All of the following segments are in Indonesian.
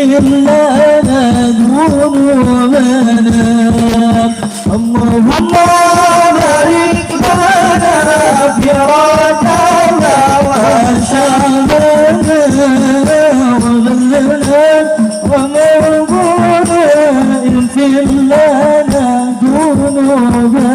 لنا ذنوبنا اللهم بارك لنا في ركعنا وشعبنا وبلغنا ومرضنا اغفر لنا ذنوبنا.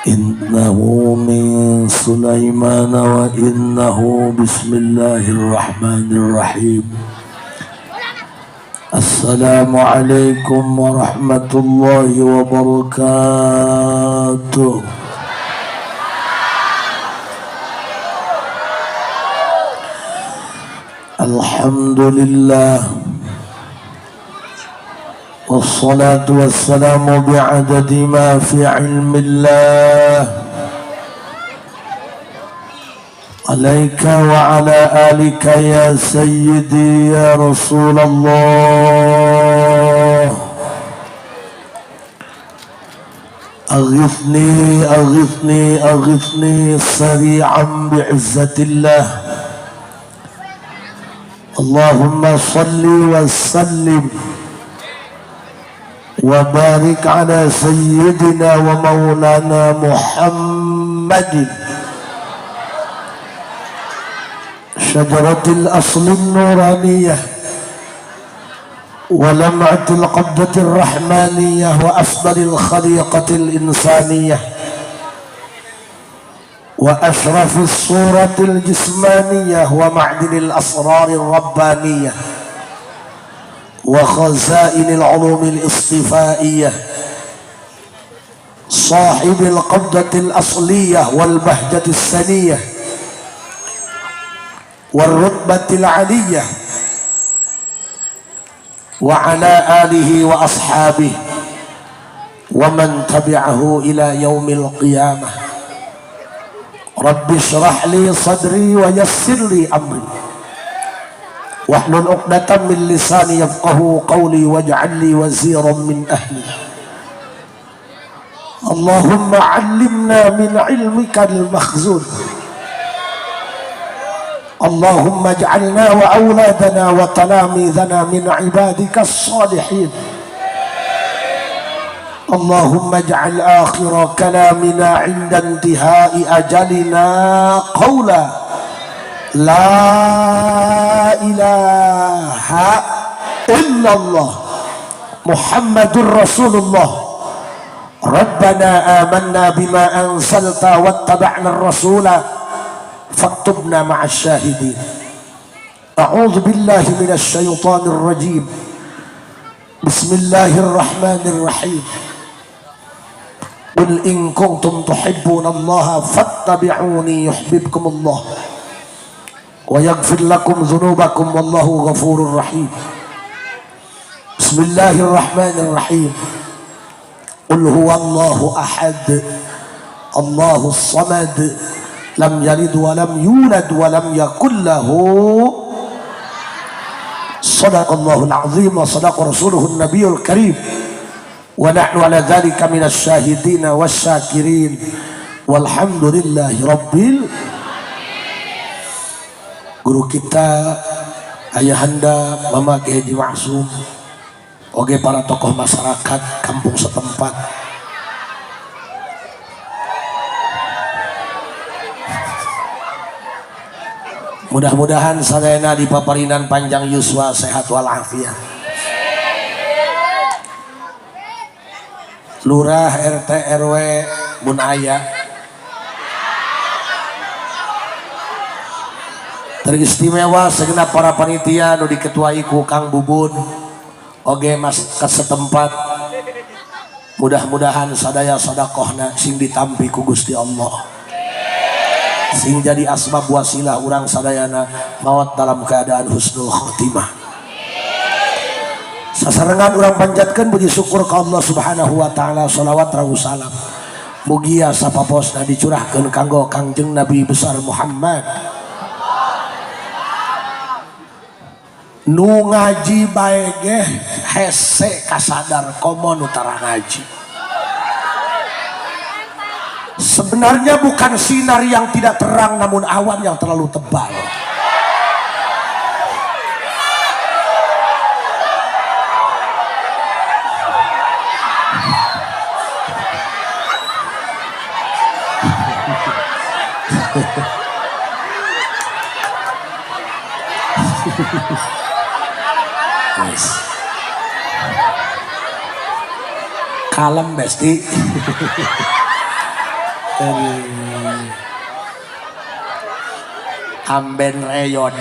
إنه من سليمان وإنه بسم الله الرحمن الرحيم. السلام عليكم ورحمة الله وبركاته. الحمد لله والصلاة والسلام بعدد ما في علم الله عليك وعلى آلك يا سيدي يا رسول الله. أغثني أغثني أغثني سريعا بعزة الله. اللهم صل وسلم وبارك على سيدنا ومولانا محمد شجرة الأصل النورانية ولمعة القبضة الرحمانية وأفضل الخليقة الإنسانية وأشرف الصورة الجسمانية ومعدن الأسرار الربانية وخزائن العلوم الاصطفائية صاحب القبضة الأصلية والبهجة السنية والرتبة العلية وعلى آله وأصحابه ومن تبعه إلى يوم القيامة. رب اشرح لي صدري ويسر لي أمري واحلل عقدة من لساني يفقهوا قولي واجعل لي وزيرا من أهلي. اللهم علمنا من علمك المخزون. اللهم اجعلنا وأولادنا وتلاميذنا من عبادك الصالحين. اللهم اجعل آخر كلامنا عند انتهاء أجلنا قولا لا إله إلا الله محمد رسول الله. ربنا آمنا بما أنزلت واتبعنا الرسول فاكتبنا مع الشاهدين. أعوذ بالله من الشيطان الرجيم. بسم الله الرحمن الرحيم. قل إن كنتم تحبون الله فاتبعوني يحببكم الله ويغفر لكم ذنوبكم والله غفور رحيم. بسم الله الرحمن الرحيم. قل هو الله أحد الله الصمد لم يلد ولم يولد ولم يكن له. صدق الله العظيم وصدق رسوله النبي الكريم ونحن على ذلك من الشاهدين والشاكرين والحمد لله ربbil. Guru kita ayahanda Mama Kiai Haji Maksum, oge para tokoh masyarakat kampung setempat, mudah-mudahan sadayana di paparinan panjang yuswa sehat walafiat. Lurah RT RW mun aya teristimewa segenap para panitia nu diketuai ku Kang Bubun oge mas kasetempat. Mudah-mudahan sadaya sedekahna sing ditampi ku Gusti Allah, sing jadi asbab wasilah urang sadayana maot dalam keadaan husnul khotimah. Sasarengan urang panjatkeun puji syukur ka Allah Subhanahu wa taala, shalawat rawuh salam mugia sapaposna dicurahkeun kanggo Kangjeng Nabi besar Muhammad nu ngaji bae ge hese kasadar komo nu tara ngaji. Sebenarnya bukan sinar yang tidak terang, namun awan yang terlalu tebal. Yes. Kalem besti. Amben reyon.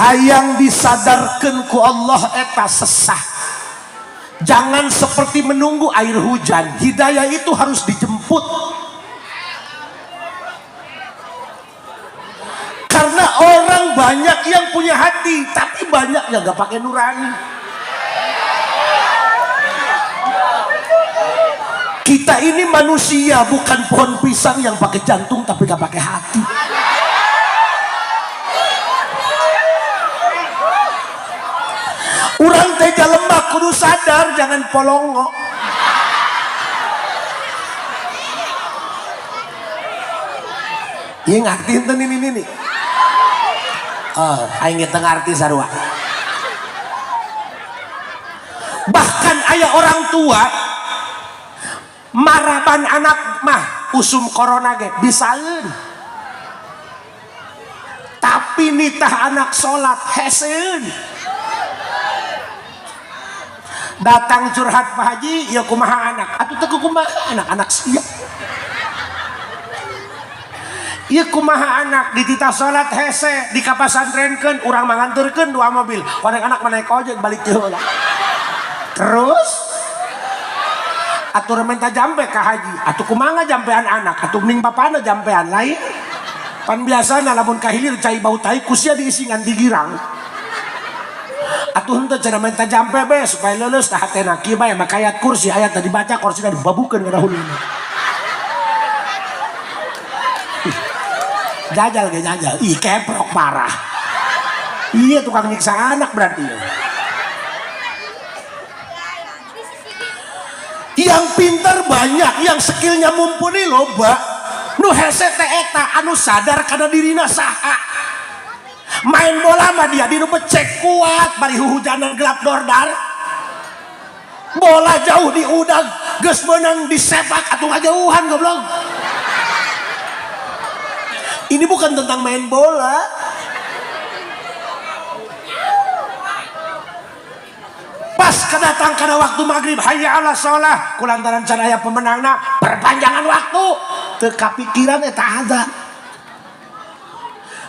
Hayang disadarkan ku Allah eta sesah. Jangan seperti menunggu air hujan. Hidayah itu harus dijemput. Karena orang banyak yang punya hati, tapi banyak yang gak pakai nurani. Kita ini manusia, bukan pohon pisang yang pakai jantung tapi gak pakai hati. Urang tega lembak kudu sadar, jangan polongo. Iya ngerti enten ini. Aing kita ngerti sarua. Bahkan ayah orang tua maraban anak mah usum corona ge bisaeun. Tapi nitah anak sholat heseun. Datang curhat Pak Haji, ya kumaha anak? Atuh teu kumaha anak sia. Ieu kumaha anak dititah salat hese di kapasantrenkeun urang manganturkeun 2 mobil. Wadang anak naik ojek balik teh heula. Terus atur minta jampe ka haji. Atuh kumaha jampean anak? Atuh ning papana jampean lain. Pan biasana lamun kahilir cai bau tai kusia diisi ngan digirang. Atuh henteu cenah minta jampe be supaya leuleus tah hatena kieu bae make ayat kursi ayat tadi dibaca kursina dibabukeun kana huluna. Jajal ge jajal. Ih keprok parah. Iya tukang nyiksa anak berarti. Yang pintar banyak, yang skillnya mumpuni loba. Nu hese teh eta anu sadar kana dirina saha. Main bola mah dia dinu becek kuat bari hujanan gelap dordar. Bola jauh di udang, geus meunang disepak atuh ngajauhan goblok. Ini bukan tentang main bola. Pas kedatang karena waktu maghrib hayya ala sholah kulantaran can aya pemenangna perpanjangan waktu teu kapikiran eta ada.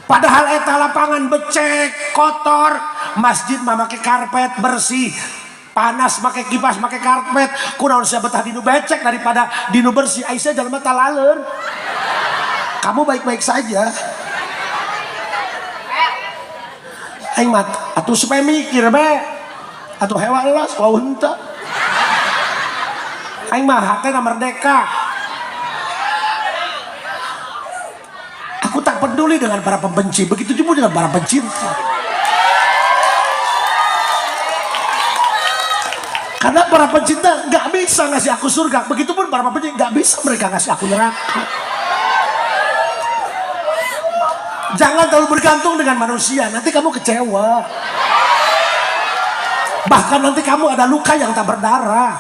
Padahal eta lapangan becek kotor, masjid mah make karpet bersih, panas make kipas make karpet, kunaon sia betah dinu becek daripada dinu bersih. Aisyah jalma talaleun. Kamu baik-baik saja. Aing mah atuh supaya mikir be. Atuh hewa elas kau henteu. Aing mah hatena merdeka. Aku tak peduli dengan para pembenci, begitu juga dengan para pencinta. Karena para pencinta nggak bisa ngasih aku surga, begitupun para pembenci nggak bisa mereka ngasih aku neraka. Jangan terlalu bergantung dengan manusia, nanti kamu kecewa. Bahkan nanti kamu ada luka yang tak berdarah.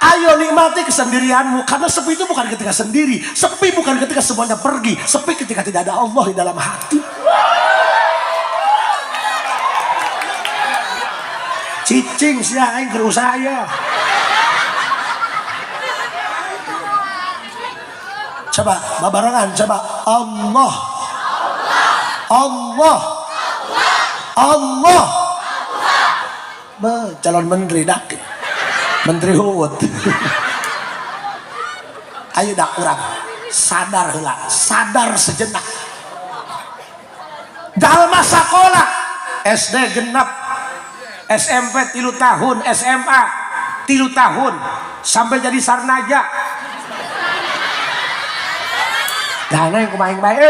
Ayo nikmati kesendirianmu, karena sepi itu bukan ketika sendiri, sepi bukan ketika semuanya pergi, sepi ketika tidak ada Allah di dalam hati. Cicing sia aing keur usaha ya. Coba babarengan coba Allah. Allah. Allah. Calon menteri dak. Menteri Huwut. Ayo dak urang. Sadar heula, sadar sejenak. Jalma sakola SD genep, SMP 3 tahun, SMA 3 tahun sampai jadi sarnaja. Dana yang kumaing bae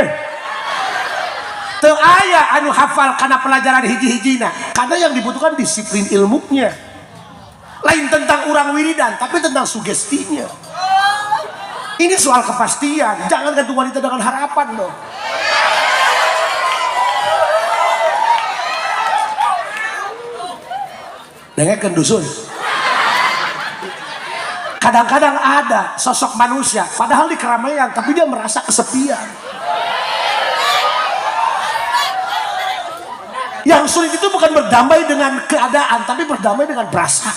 teu aya anu hafal kana pelajaran hiji-hijina, karena yang dibutuhkan disiplin ilmunya. Lain tentang urang wiridan, tapi tentang sugestinya. Ini soal kepastian, jangan gantung wanita dengan harapan dong. Dengarkan dusun. Kadang-kadang ada sosok manusia, padahal di keramaian, tapi dia merasa kesepian. Yang sulit itu bukan berdamai dengan keadaan, tapi berdamai dengan perasaan.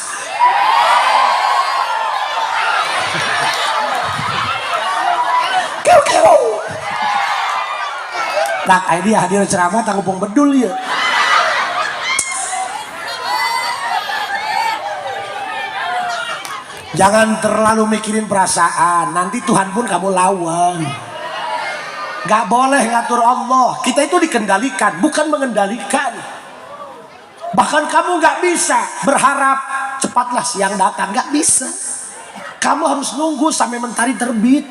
Keu-keu. Nah, ini hadir ceramah tanggupung bedul ya. Jangan terlalu mikirin perasaan, nanti Tuhan pun kamu lawan. Gak boleh ngatur Allah, kita itu dikendalikan, bukan mengendalikan. Bahkan kamu gak bisa berharap cepatlah siang datang, gak bisa. Kamu harus nunggu sampai mentari terbit.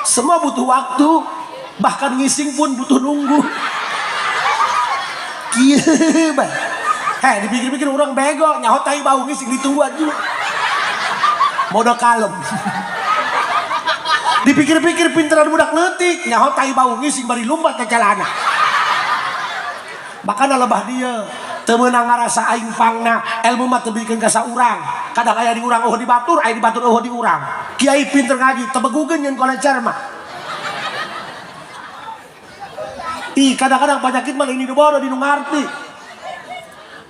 Semua butuh waktu, bahkan ngising pun butuh nunggu. Gila. Heh, dipikir-pikir orang bego, nyaho tai bau ngising ditunggu aja. Modal kalem. Dipikir-pikir pinteran budak leutik, nyaho tai bau ngising bari lumpat ke celana. Makanya lebah dia teu meunang ngarasa aing pangna, ilmu mah teu bikeun ka saurang. Kadang aya di urang eueuh di batur, aya di batur eueuh di urang. Kiai pinter ngaji, teu begugeun nyeun kolecer mah. Ih, kadang-kadang penyakit mah ini bodoh di nu ngarti.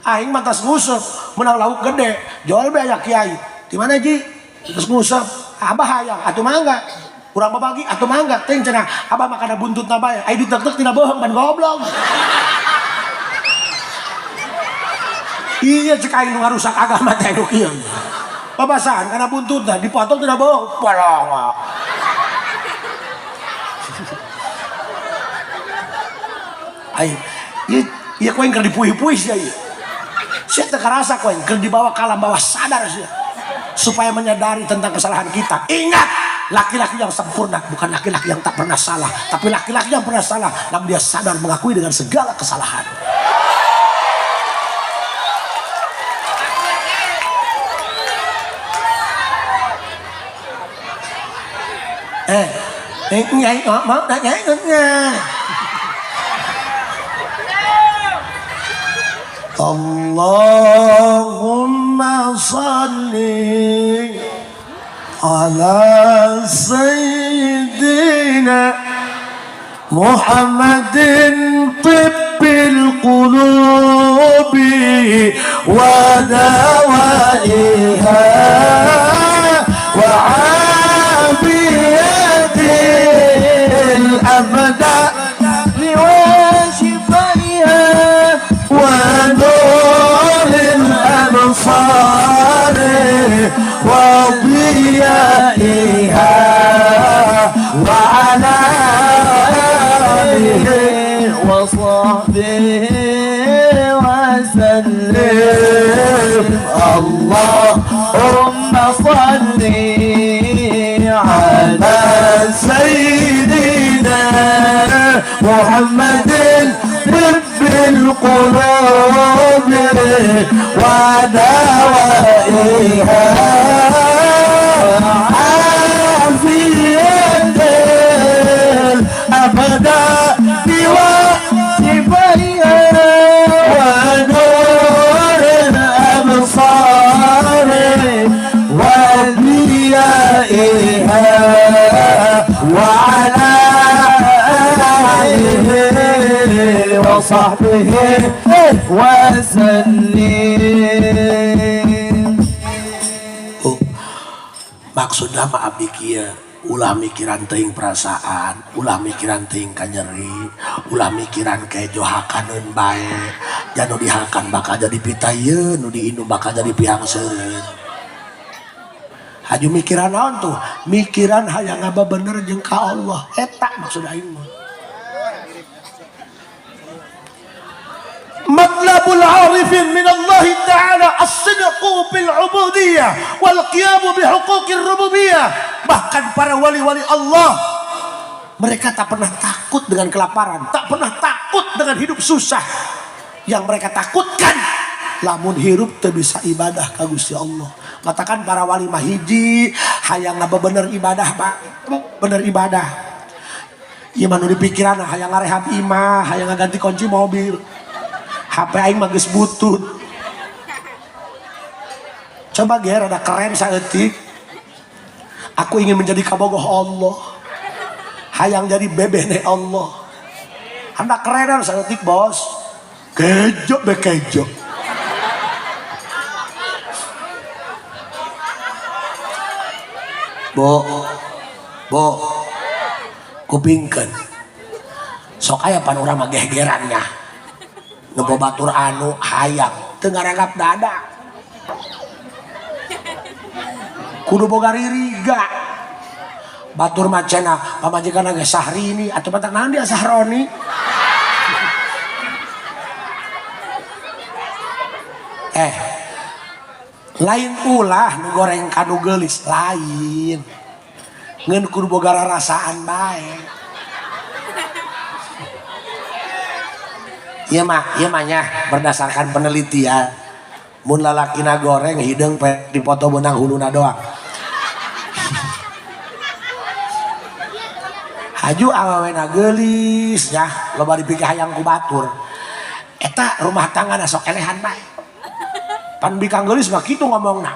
Aing mah tas nguseup, menang lauk gede, jual be aya kiai. Di mana Ji? Tas nguseup, abah hayang, atuh mangga. Urang babagi atuh mangga, teuing cenah abah mah kana buntutna bae. Ai ditek-tek tina beuheung ban goblok. Iya cek aing nu ngarusak agama teh nu kieu. Babasan kana buntutna dipotong tina beuheung, bolong. Ai, ieu koeng keur dipuih-puih sia ieu. Sia teu karasa koeng keur dibawa ka alam bawah sadar sia. Supaya menyadari tentang kesalahan kita. Ingat, laki-laki yang sempurna bukan laki-laki yang tak pernah salah, tapi laki-laki yang pernah salah namun dia sadar mengakui dengan segala kesalahan. Nyai ngomong tak nyai ngomong. Allahumma salli ala sayyidina Muhammadin tibbil qulubi wa dawaiha wa afiyatil abda وضيائها وعلى آله وصحبه وسلم اللهم صل على سيدنا محمد طب القلوب ودوائها عافية الأبدان وشفيها ونور الأبصار وضيائها وعلى آله وصحبه وسلم. Maksudna mah abdi kieu, ulah mikiran teuing perasaan, ulah mikiran teuing kanyeri, ulah mikiran kejohakaneun bae. Janu dihakan bakal jadi pitayeun, nu diindu bakal jadi pihang seureun. Haju mikiran naon tuh? Mikiran hayang ngaba bener jeung ka Allah. Eta maksud aing mah. Matlabul arifin min Allah Ta'ala as-sidqu bil ubudiyah wal qiyamu bi huquqir rububiyah. Bahkan para wali-wali Allah, mereka tak pernah takut dengan kelaparan, tak pernah takut dengan hidup susah. Yang mereka takutkan lamun hirup teu bisa ibadah ka Gusti Allah. Katakan para wali mah hiji hayang ngabebener ibadah, bener ibadah. Ieu mah nu dipikiran hayang ngarehab imah, hayang ngaganti kunci mobil. HP aing mah geus butut. Coba ge rada keren saeutik. Aku ingin menjadi kabogoh Allah. Hayang jadi bebene Allah. Anda kerenan saeutik, Bos. Kejo be kejo. Bo, kupingkeun. Sok aya pan urang mah gegerannya. Nebo batur anu hayang teu ngaranggap dada. Kudu boga ririga. Batur macena pamajikanna ge Sahrini atuh mata naon dia Sahroni. Lain ulah nu goreng kanu geulis lain. Ngeun kudu boga rarasaan bae. Iya mah berdasarkan penelitian mun lalakina goreng hideung pe dipoto benang huluna doang. Haju awawena geulis ya loba dipikir hayang ku batur. Eta rumah tanggana sok elehan bae. Pan bikang geulis mah kitu ngomongna.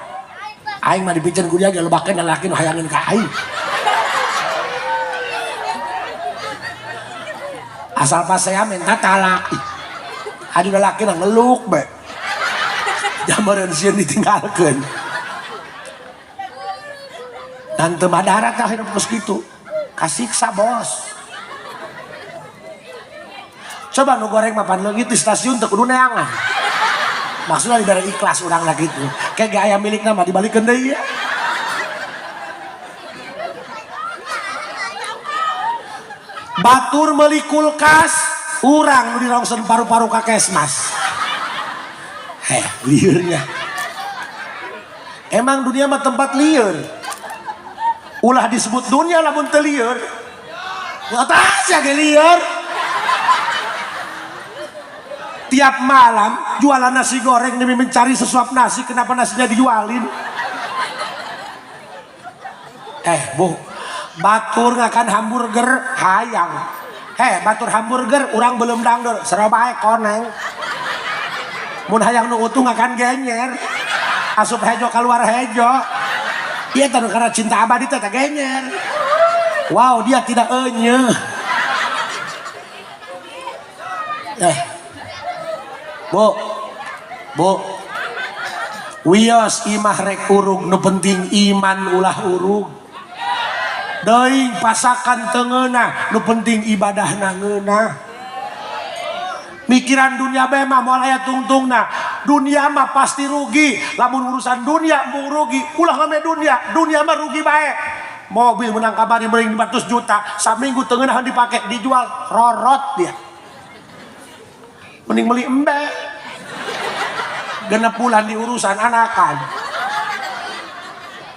Aing mah dipikeun ku dia ge lobakeun lalaki nu hayangin ka aing. Asal pas saya minta talak. Adi lalaki na ngeluk be. Jamareun sieun ditinggalkeun. Dan teu madarat tah hirup geus kitu. Kasiksa, Bos. Coba nu goreng mah pan leungit di stasiun teu kudu neangan. Maksudna dibere ikhlas urang lah gitu. Kayak aya milikna mah dibalikeun deui ya. Batur meuli kulkas. Urang nu dirongsen paru-paru ka Kesmas. Liurnya. Emang dunia mah tempat liur. Ulah disebut dunia lamun teu liur. Atas ya ge liur. Tiap malam jualan nasi goreng demi mencari sesuap nasi, kenapa nasinya dijualin? Bu, batur ngakan hamburger hayang. Batur hamburger urang belum dangdur serobae koneng. Mun hayang nu utuh ngakan genyer. Asup hejo keluar hejo. Ieu teh karena cinta abadi teh genyer. Wow, dia tidak enyeh. Bu. Wios imah rek urug nu penting iman ulah urug. Deui pasakan teu ngeunah, nu penting ibadahna ngeunah. Mikiran dunia bae mah moal aya tungtungna. Dunia mah pasti rugi. Lamun urusan dunia mung rugi, ulah ngame dunia mah rugi bae. Mobil menang kabari meuring 500 juta, saminggu teu ngeunahan dipake dijual rorot dia. Mending meuli embe. Genep bulan di urusan anakan.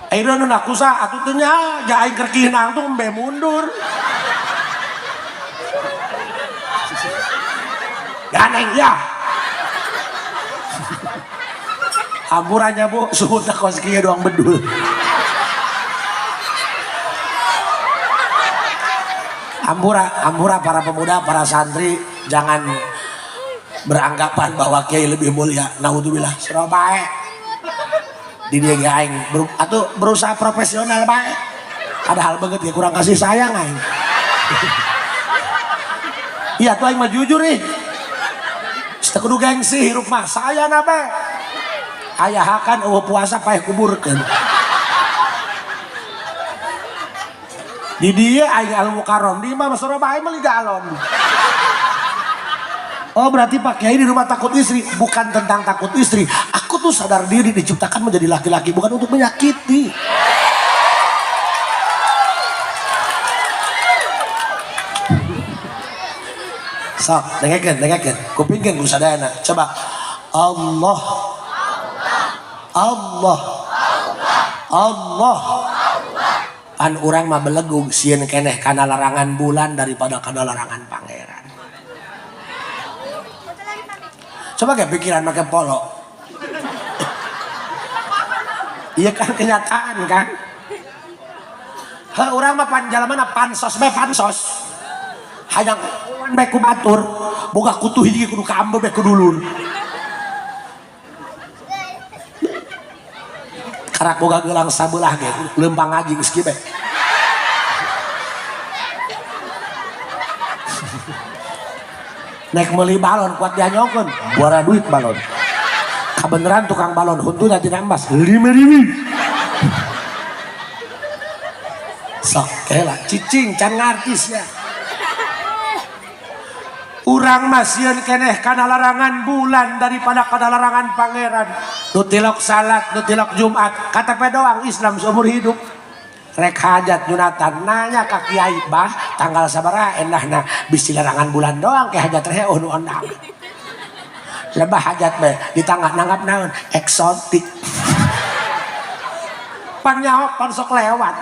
Akhirnya nak kusa atuh teu nya ja aing keur kihnang tuh embe mundur. Ganeng ya. Amburannya Bu, suhutna kos kieu doang bedul. Ampura para pemuda, para santri jangan beranggapan bahwa kiai lebih mulia. Naudzubillah, serobae. Di dia aing atau berusaha profesional bae. Padahal banget ya kurang kasih sayang aing. Iya tuh aing mah jujur nih. Tekudu gengsi hirup mah saya nabe. Ayahakan puasa payah kuburkeun. Di dia aing Al Mukarrom di mah Surabaya mah liga alon. Oh berarti Pak Kiai di rumah takut istri. Bukan tentang takut istri. Aku tuh sadar diri diciptakan menjadi laki-laki bukan untuk menyakiti. Sok, dengekeun. Kupingkeun ku sadayana. Coba. Allah. An urang mah belegug sieun keneh kana larangan bulan daripada kana larangan pangeran. Coba kayak pikiran make polo. Iya kan kenyataan kan. Urang mah panjalamana pansos. Hayang bae ku batur, boga kutu hiji kudu ka ambe bae ku dulur. Karak boga gelang sabelah ge, leumpang ngaji geus kieu bae. Naik meuli balon kuat dianyongkeun, buara duit balon. Kabeneran tukang balon huntuna tina emas 5.000. Sok kela cicing can ngartis ya. Urang masieun keneh kana larangan bulan daripada kana larangan pangeran. Nu tilok salat, nu tilok Jumat, KTP doang Islam seumur hidup. Rek hajat Junatan nanya ka Kiai bah tanggal sabaraha endahna bisi larangan bulan doang ke hajat reh nu ondang. Lebah hajat be di tangah nanggap naon eksotik. Pan nyaho pan sok lewat.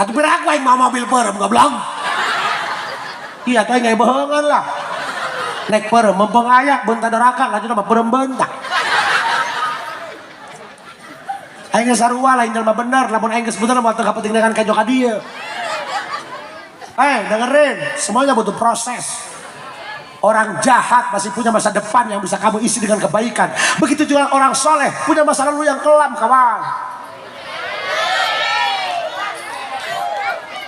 Atuh berak wae mau mobil perem goblok. Iya teh ngai beheungeun lah. Nek perem mempeng aya beunta doraka lanjut mah perem bentak. Aing geus sarua lain jelema bener, lamun aing geus bener mah teu kapenting dengan kajo ka dieu. Dengerin, semuanya butuh proses. Orang jahat masih punya masa depan yang bisa kamu isi dengan kebaikan. Begitu juga orang soleh punya masa lalu yang kelam, kawan.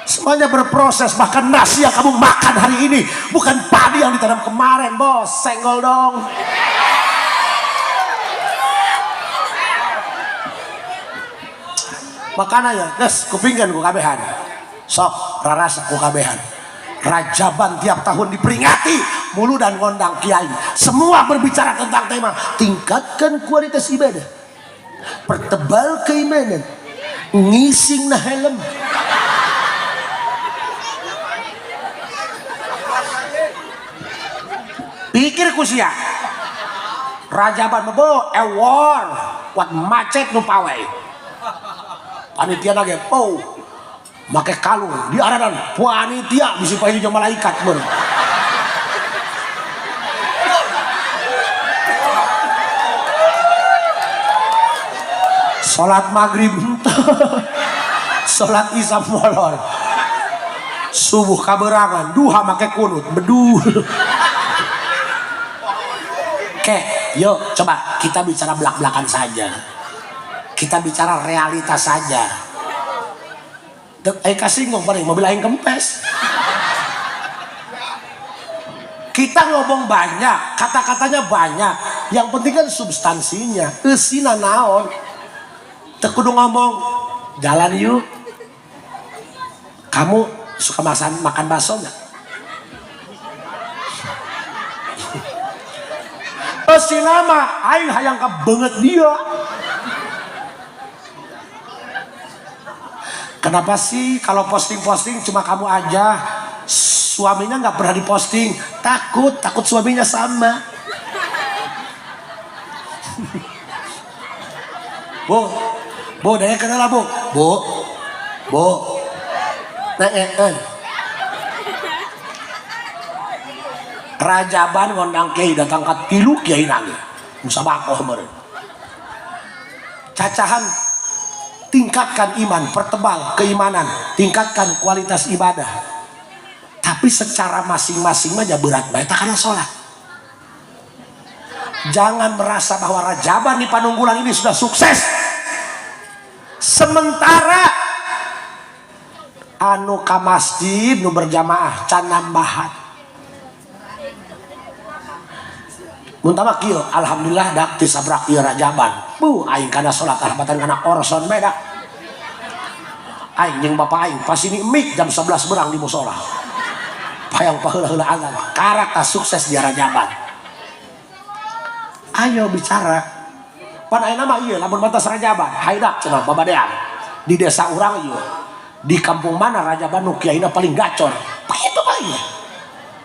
Semuanya berproses, bahkan nasi yang kamu makan hari ini bukan padi yang ditanam kemarin, bos. Senggol dong. Makanya ya, guys, kupingkan ku kabehan. Sok, rarasa ku kabehan. Rajaban tiap tahun diperingati, mulu dan ngondang kiai. Semua berbicara tentang tema tingkatkan kualitas ibadah, pertebal keimanan, ngising na helm. Pikir ku sia. Rajaban mebo award kuat macet nu pawai. Panitia nage make kalung di aradan panitia bisi payu jeung malaikat meureun. Salat maghrib salat isya molor. Subuh kaberangan, duha make kunut, beduh. Oke, yuk coba kita bicara belak-belakan saja. Kita bicara realitas saja. Kasih ngomong mobil aing kempes. Kita ngomong banyak, kata-katanya banyak. Yang penting kan substansinya. Eusina naon. Teu kudu ngomong jalan yuk. Kamu suka makan bakso enggak? Eusina mah aing hayang kabeungeut dia. Kenapa sih kalau posting-posting cuma kamu aja, suaminya nggak pernah diposting? Takut suaminya sama. Bu, daya kenal lah bu. Rajaban ngondang kiai datang ke tilu kiai nangis. Musabakoh meureun. Cacahan. Tingkatkan iman, pertebal keimanan, tingkatkan kualitas ibadah. Tapi secara masing-masing aja berat bae karena sholat. Jangan merasa bahwa Rajaban di Panunggulan ini sudah sukses. Sementara anu ka masjid nu berjamaah can nambahan. Muntama kieu alhamdulillah dak tisabrak ieu rajaban. Aing kana salat rahmatan kana orson beda. Aing jeung bapak aing pas ini mik jam 11 berang di musola. Payang paheula-heula azan. Karata sukses di rajaban. Ayo bicara. Pan ayeuna mah ieu lamun mantas rajaban, haydak cenah babadean. Di desa urang ieu. Di kampung mana rajaban nu kiaina paling gacor? Itu mah ieu.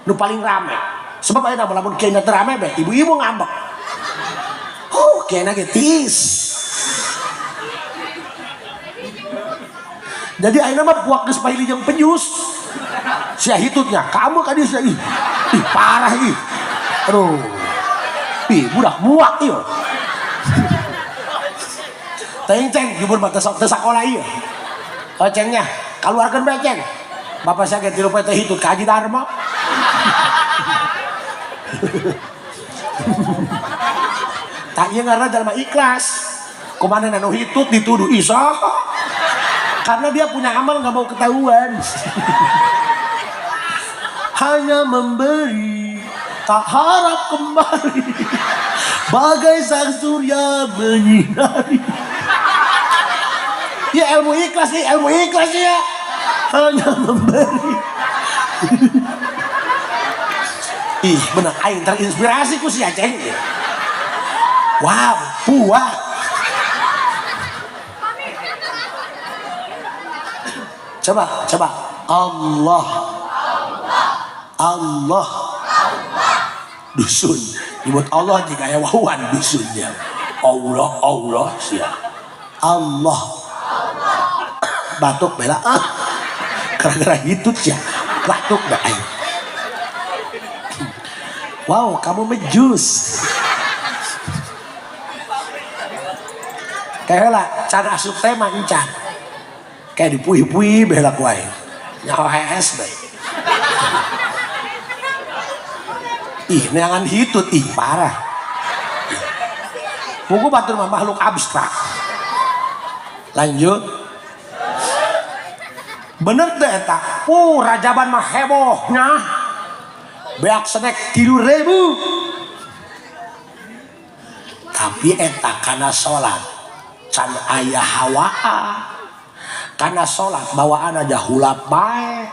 Nu paling rame. Sebab ayeuna lamun kiaina teu rame be, ibu-ibu ngambek. Kiaina ge tiis. Jadi ayeuna mah puak geus paili jeung penjus. Sia hitutnya, kamu ka dieu sia ih parah ih. Aduh. Budak muak ieu. Ceng jubur mah teu sakola ieu. Cengnya, kaluarkeun bae ceng. Bapak saya ge tilu poe teh hitut ka Haji Darmo. Tak ieu ngaranna jalma ikhlas. Kumaha anu hitut dituduh isa. Karena dia punya amal nggak mau ketahuan. Hanya memberi, tak harap kembali. Bagai sang surya menyinari. Ya ilmu ikhlas ya. Hanya memberi. Ih bener, aing terinspirasi ku si Aceng. Wow, puas. Coba. Allah. Dusun. Nyebut Allah jika aya wawan dusunnya. Allah sia. Allah. Batuk bela. Gara-gara hitut ya. Batuk dah aing. Wow, kamu mejus. Kayak lah, cara asup tema encan. Kayak dipuih-puih bela ku aing. Nyawa HS bae. Ih, neangan hitut parah. Pugu batur mah makhluk abstrak. Lanjut. Bener deh eta. Rajaban mah hebohnya. Beak senek 3.000. Tapi eta kana salat can aya hawaa. Kana salat bawaan aja hulap bae.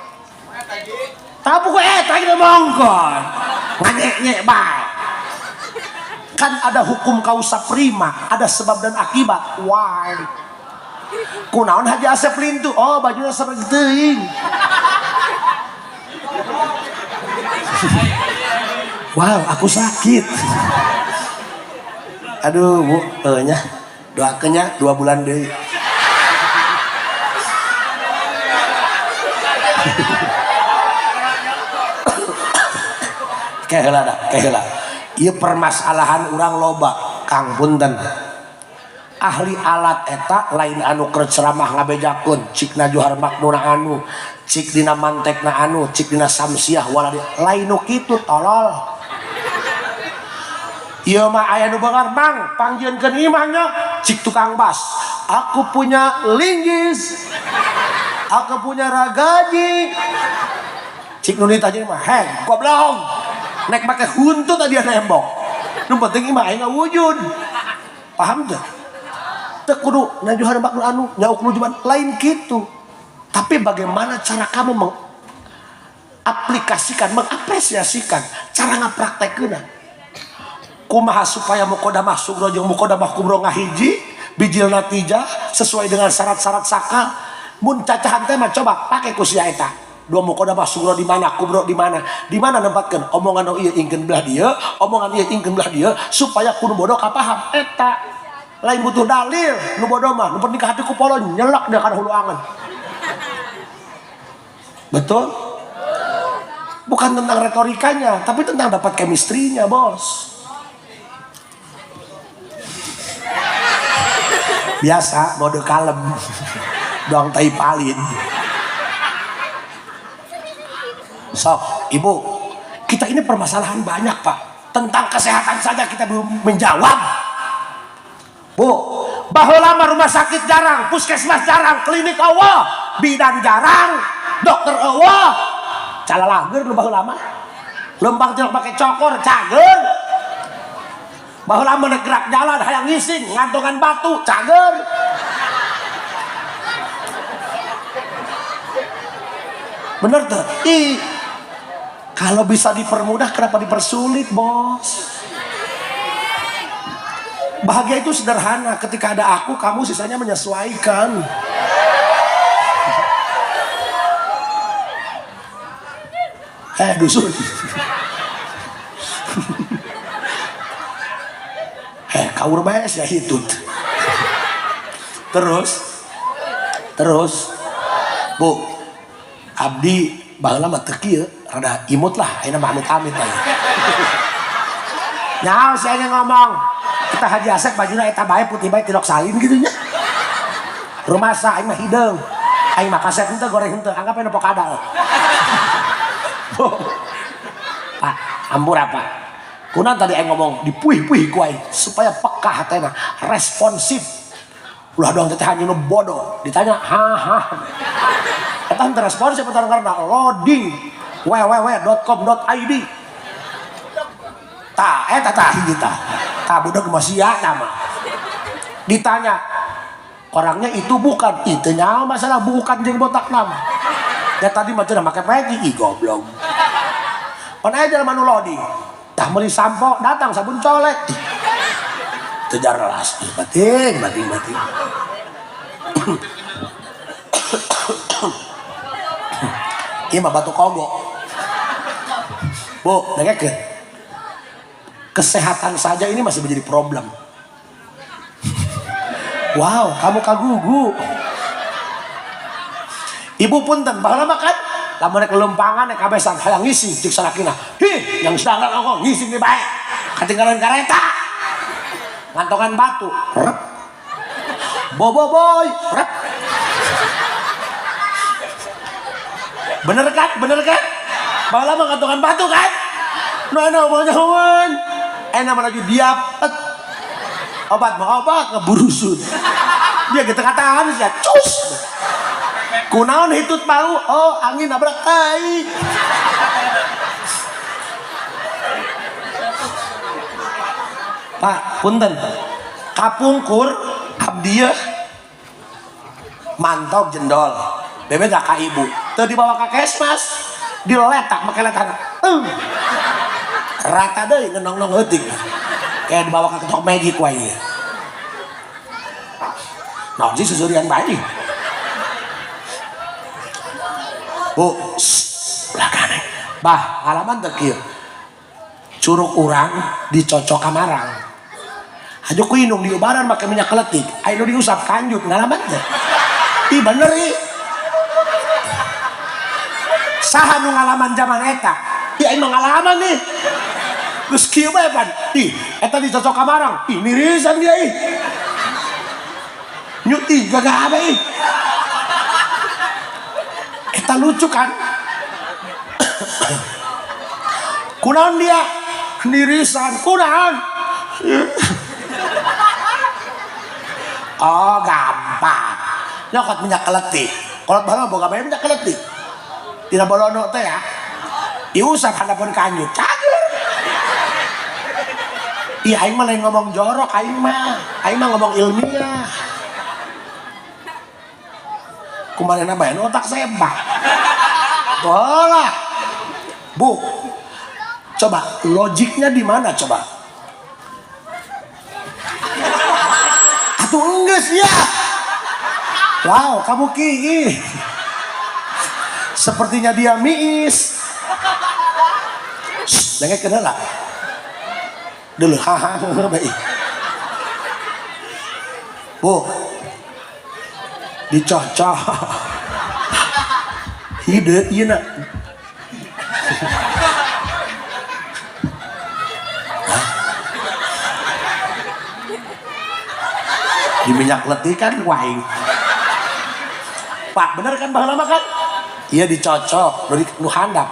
Tapi ku eta ge mongkon. Nganyek bae. Kan ada hukum kausa prima, ada sebab dan akibat. Why? Kunaon Haji Asep lintu? Oh, bajunya sareng teuing. Wow, aku sakit. Aduh, Bu, nya doakeunnya 2 bulan deui. Keheula. Ieu permasalahan urang loba, Kang punten. Ahli alat eta lain anu keur ceramah ngabejakeun, cik na Johar Maknuna anu, cik dina mantekna anu, cik dina Samsiah waladi lain nu kitu tolol. Ieu mah aya nu beungar, Bang, panggieunkeun imahnya, cik tukang bas. Aku punya linggis. Aku punya ragaji. Cik nu ditanya mah, "Heh, goblok. Nek make huntut tadi nembok. Nu penting imah aya ngawujud." Paham teu? Teu kudu na Johar Maknuna anu nyauk nu juman lain kitu. Tapi bagaimana cara kamu mengaplikasikan, mengapresiasikan cara ngapraktekeunna? Kumaha supaya muqaddamah sugro jeung muqaddamah kubro ngahiji bijil natijah sesuai dengan syarat-syarat sakal. Mun cacahan teh mah coba pake ku sia eta. 2 muqaddamah sugro di mana, kubro di mana? Di mana nempatkeun omongan ieu ingkeun belah dieu, omongan ieu ingkeun belah dieu supaya kudu bodoh kapaham eta. Lain butuh dalil, nu bodoh mah nu penting ka hati ku polo nyelak deh kana hulu angan. Betul? Bukan tentang retorikanya, tapi tentang dapat chemistry-nya, Bos. Biasa mode kalem. Doang tai palin. Sok, Ibu, kita ini permasalahan banyak, Pak. Tentang kesehatan saja kita belum menjawab. Bu, baheula mah rumah sakit jarang, puskesmas jarang, klinik eueuh, bidan jarang, dokter eueuh. Calalageur nu baheula mah. Lempang teh make cokor cageun. Baheula mah gerak jalan hayang ngising ngantongan batu cager. Bener tuh? Kalau bisa dipermudah kenapa dipersulit, bos? Bahagia itu sederhana, ketika ada aku kamu sisanya menyesuaikan. Dusun. Kaur bae ya hitut. Terus Bu, abdi baheula mah teu kieu, rada imut lah, ayeuna mah amit-amit aya. Nyaho si anya ngomong, kita Haji Asep bajuna eta bae putih bae tilok salin gitu nya. Rumasa aing mah hideung. Aing mah kasep henteu goreng henteu, anggap aya nepo kadal. Pak, ampun apa? Kunaon tadi aing ngomong dipuih-puih ku aing supaya peka hatena, responsif. Ulah doang teh hanya bodoh, ditanya ha. Eta henteu responsif karena loading www.com.id. Tah hiji tah. Tah budak masih nama. Ditanya orangnya itu bukan, itu nyawa masalah bukan jeung botak nama. Ya tadi mah teu make pegi goblok. Pan aya jelema nu loading. Tah meuli sampo datang sabun colek. Teu jelas bating. Ieu mah batu kogo. Bu, dengekeun. Kesehatan saja ini masih menjadi problem. Wow, kamu kagugu. Ibu punten, baheula mah kan lamun rek leumpang rek kabesan hayang ngising cik salakina. Yang sedangkan aku ngising di bae. Katinggalan kareta. Ngantongan batu. Rep. Boy. Rep. Bener kan? Baheula mah ngantongan batu kan? Naon. Enak lagi diapet. Obat ngeburusut. Dia gitu kataan ya cus. Kunaon hitut mau? Oh, angin nabrak tai. Pak, punten. Kapungkur abdi mantau jendol. Bebe gak ka ibu. Teu dibawa ka kesmas. Diletak make letan. Rata deui ngenong-nong heuting. Kayak dibawa ke ketok magic wae. Nah, sih susurian bae. Bu, belakang. Bah, halaman teu kieu. Curug urang dicocok kamarang. Hajo ku indung diubaran make minyak keletik. Aya nu diusap kanjut ngalaman teh. Ih bener ih. Saha nu ngalaman zaman eta? Ih aing mah ngalaman nih. Geus kieu bae pan. Ih, eta dicocok kamarang. Ih mirisan dia ih. Nyuti gagah apa ih. Eta lucu kan? Kunaon dia? Nirisan. Kunaon? Oh gampang. Nyokot minyak keletik. Kolot baheula boga bae minyak keletik. Tina bolono teh ya. Diusap handapun kanjut. Cager. Iya aing mah lain ngomong jorok aing mah ngomong ilmiah. Kumanehna bae nu otak sebak. Bolah. Bu. Coba logiknya di mana coba? Atuh enggeus ya. Wow, kamu kieu. Sepertinya dia miis. Dengekeun heula. Dulu haha baik. Bu, dicocok. Hideu ieu na. Di minyak letikan waing. Pak, bener kan baheula mah kan? Iya dicocok, nu handap.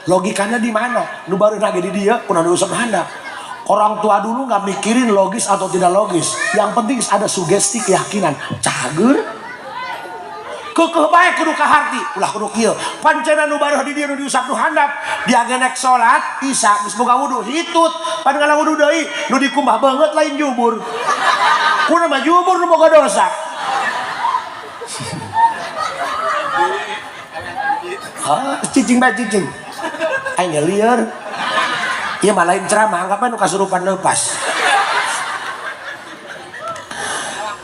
Logikanya di mana? Nu baru lagi di dia, kunaon diusap handap. Orang tua dulu nggak mikirin logis atau tidak logis. Yang penting ada sugesti keyakinan. Cager. kekeh bae kudu kaharti ulah kudu kieu pancena nu baruh di dieu nu diusap nu handap dia genek salat isya geus boga wudu hitut pan ngala wudu deui nu dikumbah banget lain jubur kunaon mah jubur nu boga dosa cicing bae cicing aing lieur ieu mah lain ceramah anggapan nu kasurupan leupas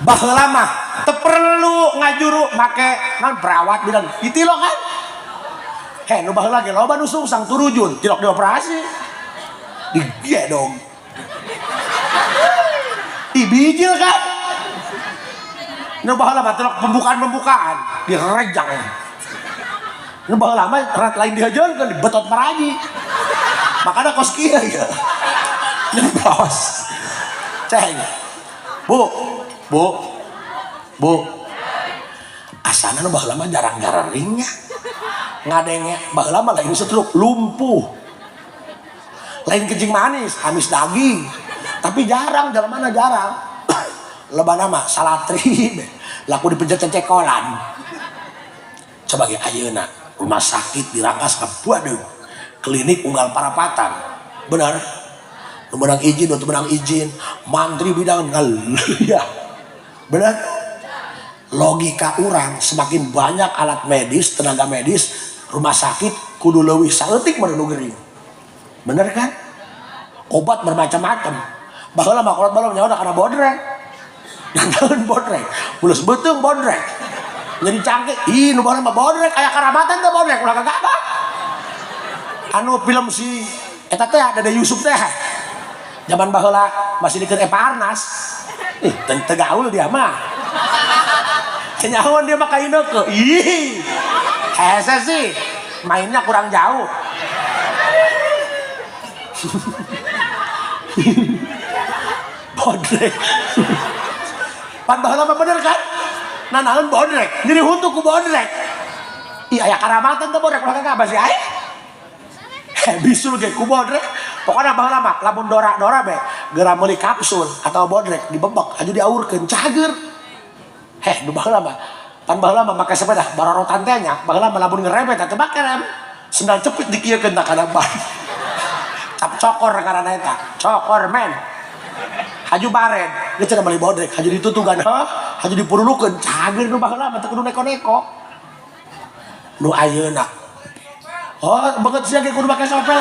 baheula mah teu perlu ngajuru make naon perawat bilang ditilo kan nu baheula ge loba nu sungsang turujun tilok dioperasi digedong dibijil kan nu baheula mah tilok pembukaan direjang nu baheula mah rat lain dihajeulkeun dibetot maraji makanya kos kieu ya nyebos ceng bu asana nu baheula mah jarang-jarang ringnya ngadenge baheula mah lain setruk lumpuh lain kencing manis amis daging tapi jarang mana jarang lebana mah salatri laku dipencet cekolan coba ge ayeuna rumah sakit dirangkas ka Buadeg klinik unggal parapatan benar nu menang izin atau menang izin mantri bidang ya benar logika orang semakin banyak alat medis tenaga medis rumah sakit kudu leuwih saeutik merenung geuring bener kan obat bermacam-macam baheula mah kolot balong nyawa kana bodrek ngandaeun bodrek mulus beuteung bodrek jadi cangkeh nu baheula mah bodrek aya karabatan teh bodrek ulah kagak anu film si eta teh Dede Yusuf teh zaman baheula masih dikeun Eva Arnas teu gaul dia mah kenyawan dia mah ka Inneke ih hese sih mainnya kurang jauh bodrek pan baheula mah bener kan nanaon bodrek jadi huntu ku bodrek aya karamatan teh bodrek ulah kagak basi aing bisul ge ku bodrek pokoknya baheula mah lamun dora-dora be geura meuli kapsul atau bodrek dibebek aju diaurkeun cager nu baheula mah pan baheula mah make sepeda barorotan teh nya baheula mah lamun ngerebet teh make rem sendal cepit dikieukeun ta kana ban cap cokor karana eta cokor men haju baren geus cenah meuli bodrek haju ditutugan haju dipurulukeun cager nu baheula mah teu kudu neko-neko nu ayeuna banget sia ge kudu make sopel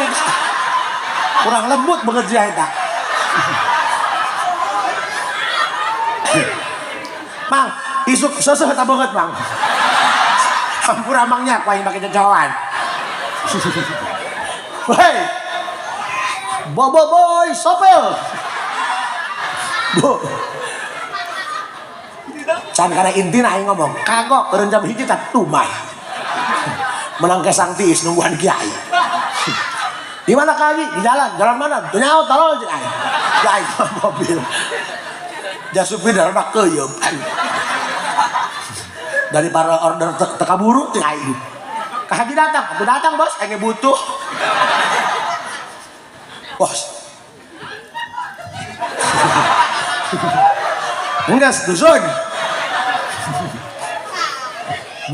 kurang lembut banget sia eta Mang isuk seuseuh eta banget Mang hampura mangnya ku aing make cocoan hei boy sopel bu can kana intina aing ngomong kagok eureun jam 1 teh tumai menang ke sang tiis nungguan kiai di mana kali di jalan mana tuh nyawa tolol cik kiai mobil jasupir darah keuyeum dari para order teka buru cik aing kahaji datang bos aing butuh bos enggak dusun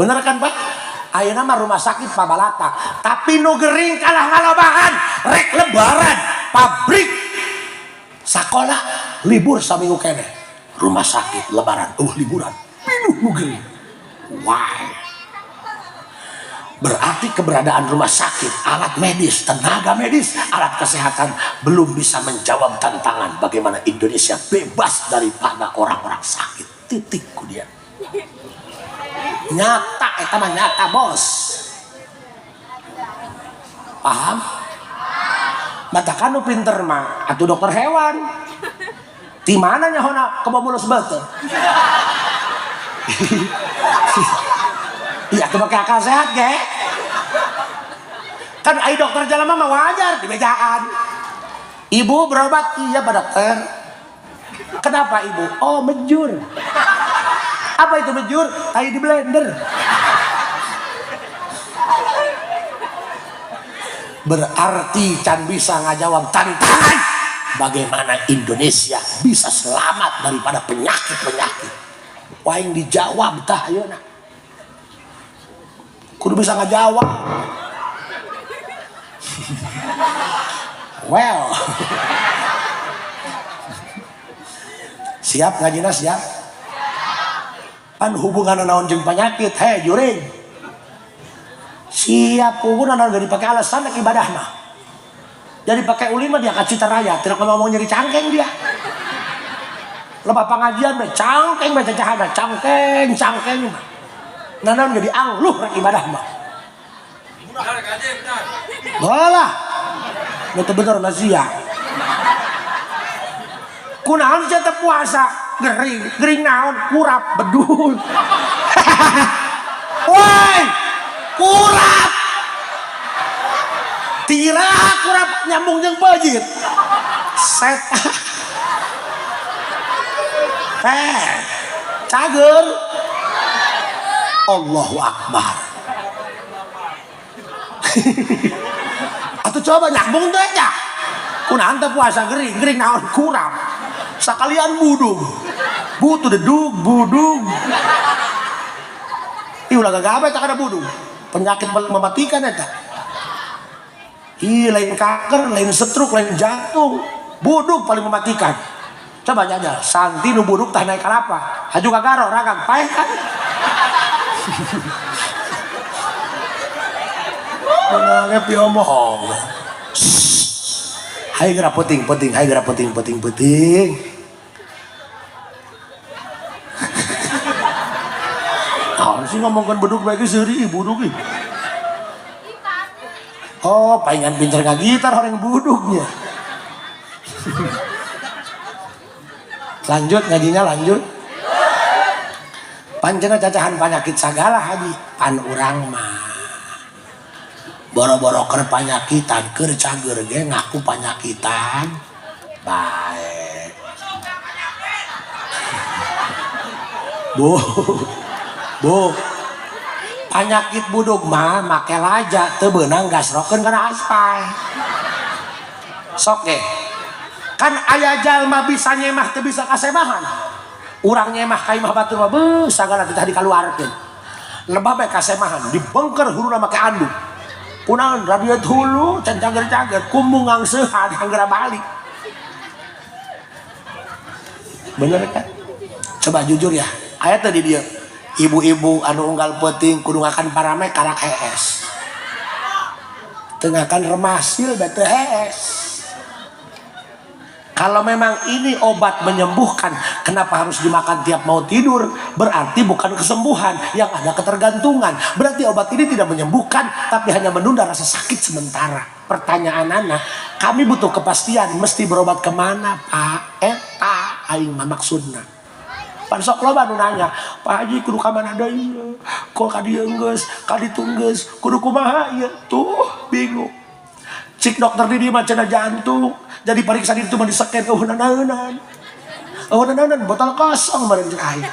bener kan pak ayeuna mah rumah sakit pabalatak tapi nu gering kalah ngalobahan rek lebaran pabrik sakola libur saminggu keneh rumah sakit lebaran liburan pinuh nu gering why berarti keberadaan rumah sakit alat medis tenaga medis alat kesehatan belum bisa menjawab tantangan bagaimana Indonesia bebas daripada orang-orang sakit titik kemudian nyata eta mah nyata bos paham mata kanu pinter mah atuh dokter hewan di mana nyahona kebomulus beuteung iya tuh pakai akal sehat ge kan ai dokter jalema mah wajar di mejaan ibu berobat iya pak dokter kenapa ibu mejur apa itu mejur? Tai di blender. Berarti can bisa ngajawab tantangan bagaimana Indonesia bisa selamat daripada penyakit-penyakit. Wah yang dijawab tah ayeuna. kudu bisa ngajawab. Well. Siap ngajina siap. Pan hubungan naon jeung penyakit, he juring. Siap hubungan naon gak dipake alasan nak ibadah mah. Jadi pakai ulin mah dia ka Citaraya, tidak ngomong nyeri cangkeng dia. Lepas pengajian mah cangkeng baca cahana, cangkeng. Nah naon jadi angluh rek ibadah mah. Bolah. Itu bener nazia. Kunaon sia teh puasa, gering naon, kurap bedul. Woi, kurap. Tira kurap nyambung jeung beujit. Set. Cager. Allahu Akbar. Atuh coba nyambung teh nya. Kunaon teh puasa gering naon kurap. Sakalian budung. Butuh dedug budung. Ieu ulah gagawe tak ada budung. Penyakit mematikan eta. Lain kanker, lain stroke, lain jantung. Budug paling mematikan. Coba jajal, santi nu budug tah naik kalapa. Haju kagaro ragang paeh kan. Menangnya piomong. Hai geura penting. Naon sih ngomongkeun budug bae geus seuri budug ieu. Oh, palingan pinter ngagitar orang budugnya. Lanjut ngajinya lanjut. Panjenengan cacahan penyakit sagala haji pan urang mah. Boro-boro keur panyakitan keur cager ge ngaku panyakitan bae. Bu. Penyakit budug mah make laja teu beunang gasrokeun kana aspal. Sok ge. Kan aya jalma bisa nyemah teu bisa kasemahan. Urang nyemah ka imah batur mah beuh sagala teh dikaluarkeun. Lebah bae kasemahan dibengker huruna make anduk. Kunaon radiat hulu can cager-cager kumungang seuhan anggera balik. Bener kan? Coba jujur ya. Aya teh di dieu. Ibu-ibu anu unggal peuting kudu ngakan parame karak hees. Teu ngakan remasil bete hees. Kalau memang ini obat menyembuhkan, kenapa harus dimakan tiap mau tidur? Berarti bukan kesembuhan, yang ada ketergantungan. Berarti obat ini tidak menyembuhkan, tapi hanya menunda rasa sakit sementara. Pertanyaan anak, kami butuh kepastian, mesti berobat kemana Pak? Eta aing mah maksudna. Pan sok loba nu nanya, Pak Haji kudu ka mana deui? Kok ka dieu geus, ka ditu geus, kudu kumaha ieu? Tuh bingung. Cik dokter di dieu mah cenah jantung. Jadi periksa di ditu mah diseken eueunan. Eueunan botol kosong meureun cek aing.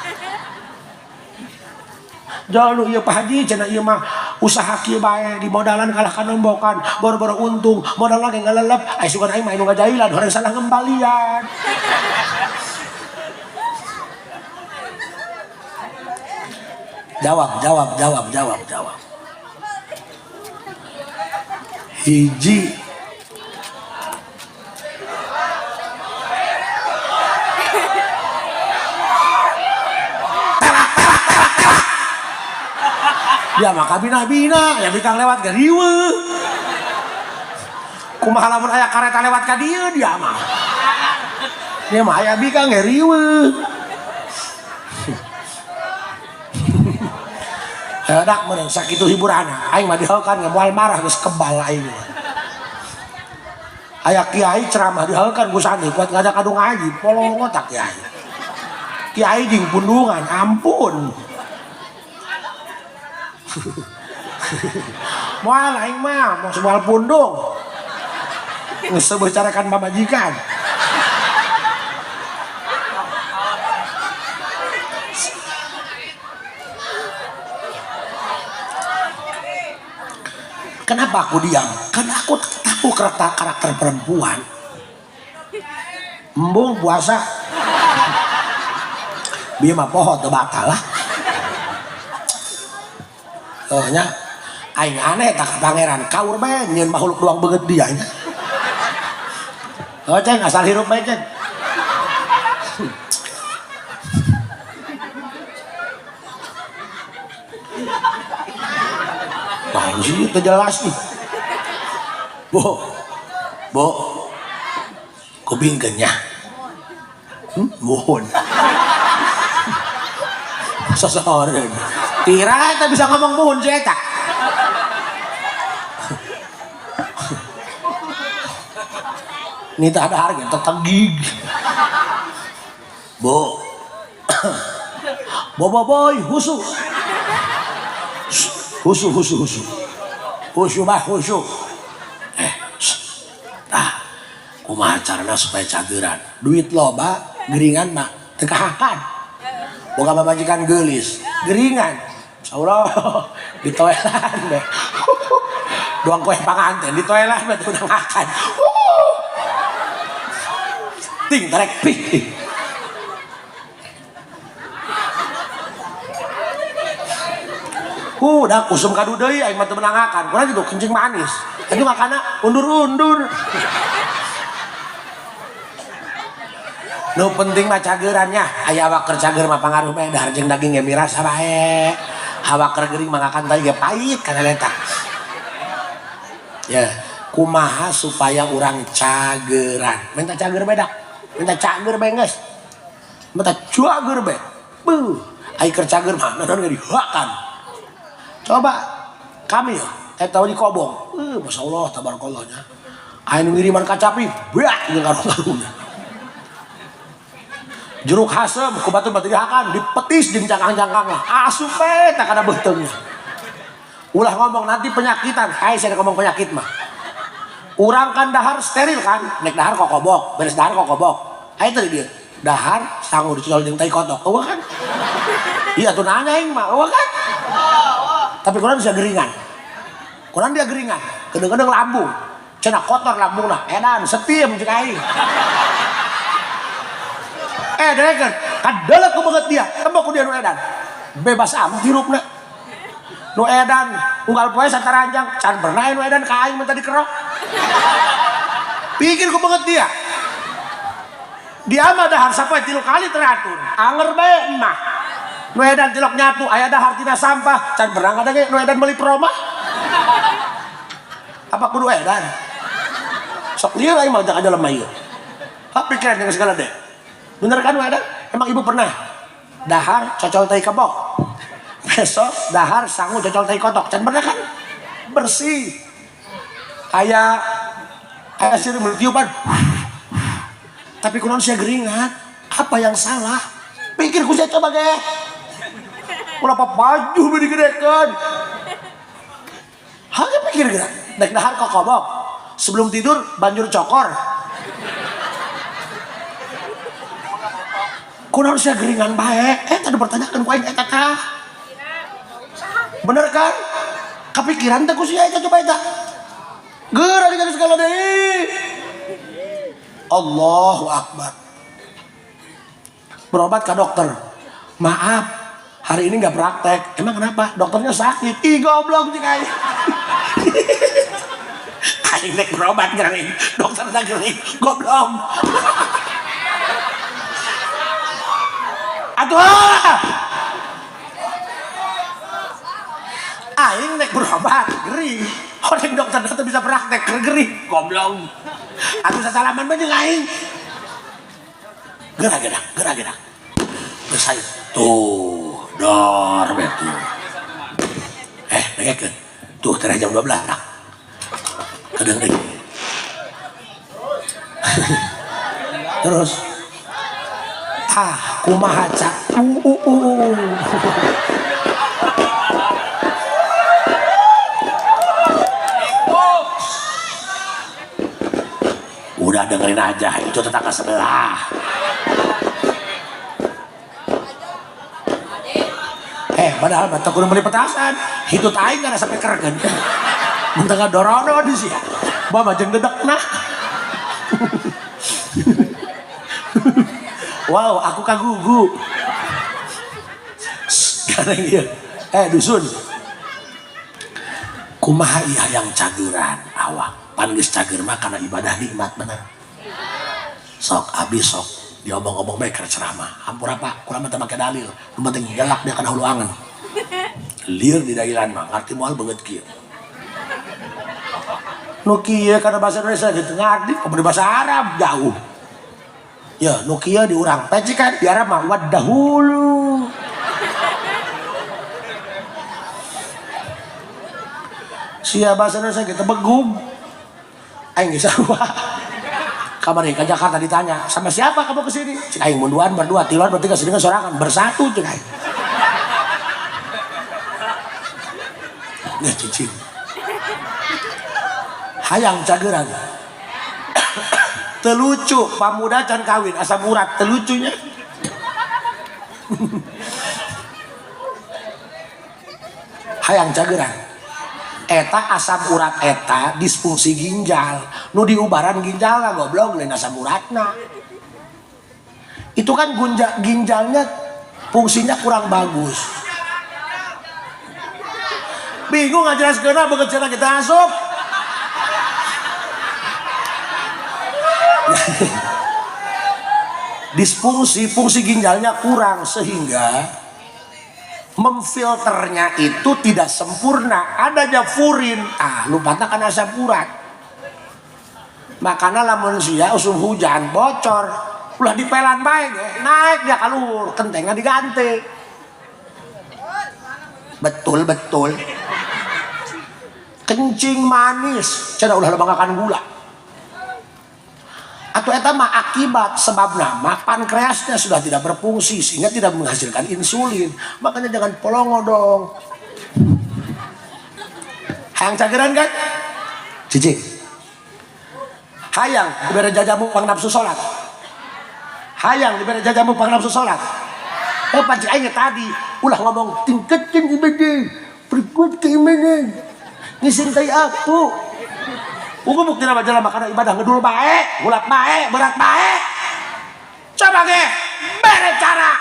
Jalu ieu Pak Haji cenah ieu mah usaha kieu bae dimodalan kalah kanombokan, boro-boro untung, modal lagi ngalelep, aya sugan aing mah anu ngajailan, horeng salah ngembalian. Jawab. Hiji. Ya maka bina-bina yang bikang lewat ke riweuh. Kumaha lamun aya kareta lewat ka dieu dia mah. Dia mah aya bikang ge riweuh. Dak meureun sakitu hiburanna aing mah dihaeukan moal marah geus kebal aing. Aya kiai ceramah dihaeukan ku santri kuat ngajak adu ngaji polong otak kiai. Kiai jeung pundungan ampun. Moal aing mah moal pundung. Geus bicarakan pamajikan. Kenapa aku diam? Karena aku tahu karakter perempuan. Embung puasa. Biar mah poho teu batal lah. Nya Aing aneh tak pangeran kaur bae nyeun makhluk doang beungeut dia nya. Oh ceng asal hirup bae ceng. Nah sih itu jelas nih. Bo, kubingkeun nya. Mohon. Sasaoreun. Tira eta bisa ngomong mohon si eta. Ini tak ada harga, tetap gig. Bo, boy, husu. Husu mah husu. Kumaha carana supaya cageran. Duit loba, geringan mah tekahakan. Boga majikan geulis, geringan. Insyaallah di toilet deh. Doang kue panganten di toilet mah teu makan. Ting tarik pih. Udah kusum kadu deui aing mah teu menangakan. Kurang gitu kencing manis. Itu makana undur-undur. Nu penting mah cagerannya. Aya awak keur cager mah pangaruh bae dahar jeung daging ge mirasa bae. Awak keur geuring mah ngakan teh ge pait kana eta. Ya, kumaha supaya urang cageran. Minta cager bae dak. Minta cager bae geus. Minta cager bae. Beuh, ai keur cager mah naon ge dihakan. Coba kami ya, eta di kobong. Masyaallah tabarakallah nya. Anu ngiriman kacapi, brak jeung karung-karungna. Jeruk hasem ku batu-batu dihakan, dipetis jeung cangkang-cangkangna. Asup we tak kana beuteungnya. Ulah ngomong nanti penyakitan. Hai saya ngomong penyakit mah. Urang kan dahar steril kan, nek dahar kokobok, beres dahar kokobok. Ai teh dia. Dahar sangu dicocol jeung tai kotok. Eueuh kan? Iya tuh nanya aing mah, eueuh kan? Tapi kurang bisa geringan. Kurang dia geringan, kadang-kadang lambung. Cenah kotor lambungna, edan setiem jeung aing. Derekeun, kadelek ku beungeut dia, tembok ku dia nu edan. Bebas am hirupna. Nu edan, unggal poe sataranjang, can pernah nu edan ka aing mah tadi kerok. Pikir ku beungeut dia. Dia mah dahar sapoe 3 kali teratur. Anger bae mah. Nu edan tilok nyatu aya dahar tina sampah, can pernah kada ge nu edan meuli promah. Apa kudu edan? Sok lieur aing mah jangan dalam ieu. Ha pikiran jeung segala deh. Bener kan edan? Emang ibu pernah dahar cocol tai kebok. Besok dahar sangu cocol tai kotok. Can pernah kan? Bersih. Aya sirih tiupan. Tapi kunaon sia geringan? Apa yang salah? Pikir ku sia coba ge. Ulah baju be digedekeun. Hanya pikir geura. Dek dahar kokobok. Sebelum tidur banjur cokor. Kunaon sia geringan bae? Tadi pertanyakan ku aing eta tah. Bener kan? Kepikiran teh ku sia eta coba eta. Geura digaris segala deui. Allahu Akbar. Berobat ke dokter. Maaf, hari ini nggak praktek. Emang kenapa? Dokternya sakit. Ih goblok sih kayak. Aing nek berobat gering. Dokter tak gering. Goblok. Aduh. Aing nek berobat gering. Orang dokter itu bisa praktek gering. Goblok. Aku sasalaman banyak aing. Gerak. Besai. Tuh, dor betul. Dengekeun. Tuh, teh jam 12 lah. Kadang deui. Terus kumaha cak. Udah dengerin aja, itu tetangga sebelah. Padahal batok kudu beli petasan. Hitut aing kana sampai kergen. Mentang dorono di sia. Bawa jeung dedekna. Wow, aku kagugu. Sekarang ieu. Dusun. kumaha ieu hayang cageran awak pan geus cager mah kana ibadah nikmat bener. Sok abdi sok diomong-omong bae keur ceramah hampura Pak kurang mah teu make dalil nu penting galak dia kana hulu angen lieur di dailan mah ngarti moal beungeut kieu nu kieu kana bahasa Indonesia gitu ngarti kemudian bahasa Arab jauh ya nu kieu di urang pecikan di Arab mah wadahulu sia bahasa Indonesia gitu begum aing geus sarua kamari ke Jakarta ditanya sama siapa kamu kesini cik aing munduan berdua tiluan bertiga sedingan sorangan bersatu cik aing nih cicing hayang cageran telucu pamuda can kawin asam urat telucunya hayang cageran eta asam urat eta disfungsi ginjal nu diubaran ginjalna goblok lain asam uratna itu kan ginjalnya fungsinya kurang bagus bingung ngajelaskeunna beungeut cenah kita asup fungsi ginjalnya kurang sehingga memfilternya itu tidak sempurna adanya furin lupatna kan asam urat makanya lamun sia usum hujan bocor ulah dipelan bae naik dia kaluhur kentengna diganti betul kencing manis cenah ulah lebangkakan gula atau eta mah akibat sebab nama pankreasnya sudah tidak berfungsi sehingga tidak menghasilkan insulin makanya jangan polongo dong hayang cageran kan cicing hayang dibere jajamu pang nafsu salat hayang dibere jajamu pang nafsu salat pancik aing tadi ulah ngomong tingkatkeun ibadah perkuat keimanan ngisintai aku ugu bukti nama jalan makanan ibadah ngedul bae gulat bae berat bae coba ge mere cara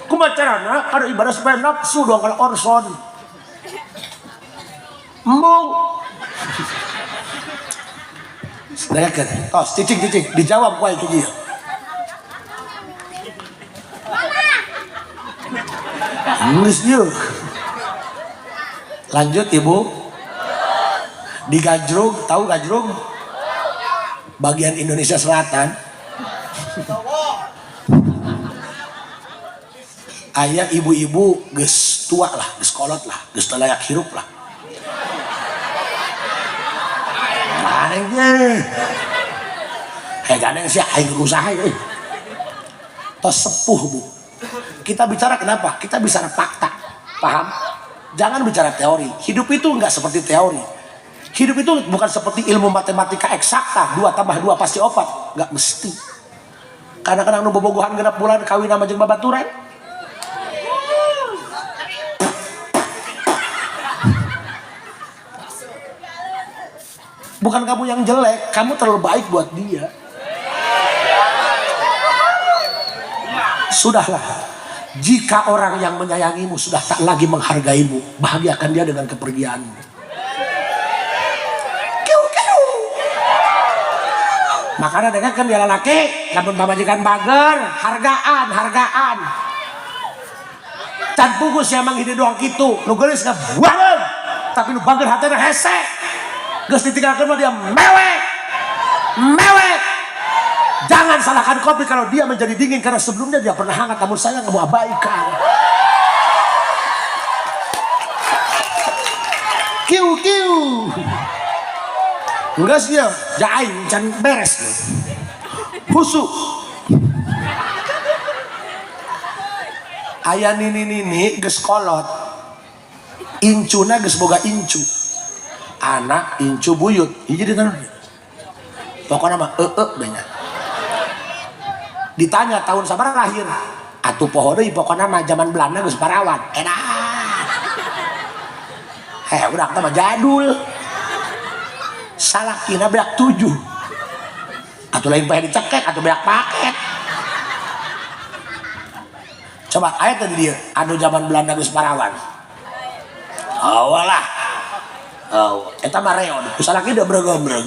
kumaha carana kada ibadah supaya nafsu doang kalau orson mung sedangkan tos cicing dijawab ku itu dia geus yeuh lanjut ibu di Gajrug tahu Gajrug bagian Indonesia Selatan aya ibu-ibu geus tua lah geus kolot lah geus teu layak hirup lah ganeng sih aing usaha tos sepuh bu kita bicara kenapa kita bicara fakta paham. Jangan bicara teori. Hidup itu enggak seperti teori. Hidup itu bukan seperti ilmu matematika eksakta 2 tambah 2 pasti 4. Enggak mesti. Kadang-kadang nu bobogohan 6 bulan kawin sama jeung babaturan. Bukan kamu yang jelek, kamu terlalu baik buat dia. Sudahlah. Jika orang yang menyayangimu sudah tak lagi menghargaimu, bahagiakan dia dengan kepergianmu. Makanya dengan kan dia lelaki, namun pamajikan bager, hargaan. Can pugus yang menghidi doang gitu, lu gelis nggak buang, tapi lu bager hatinya hese, geus ditinggalkan mah dia mewek. Jangan salahkan kopi kalau dia menjadi dingin karena sebelumnya dia pernah hangat namun saya kamu abaikan. Kiu. Enggak sih ya, jain can beres. Husuk. Aya nini geus kolot. Incuna geus boga incu. Anak incu buyut. Hiji ditanya. Pokoknya mah banyak. Ditanya tahun sabaraha lahir atuh poho deui pokona mah zaman Belanda geus parawan enak udah mah jadul salakina beak 7 atuh lain bae dicekek atuh beak paket coba ayat tadi dia anu zaman Belanda geus parawan Awalah. Oh, eta mah reon. Usalaki udah bergombreng.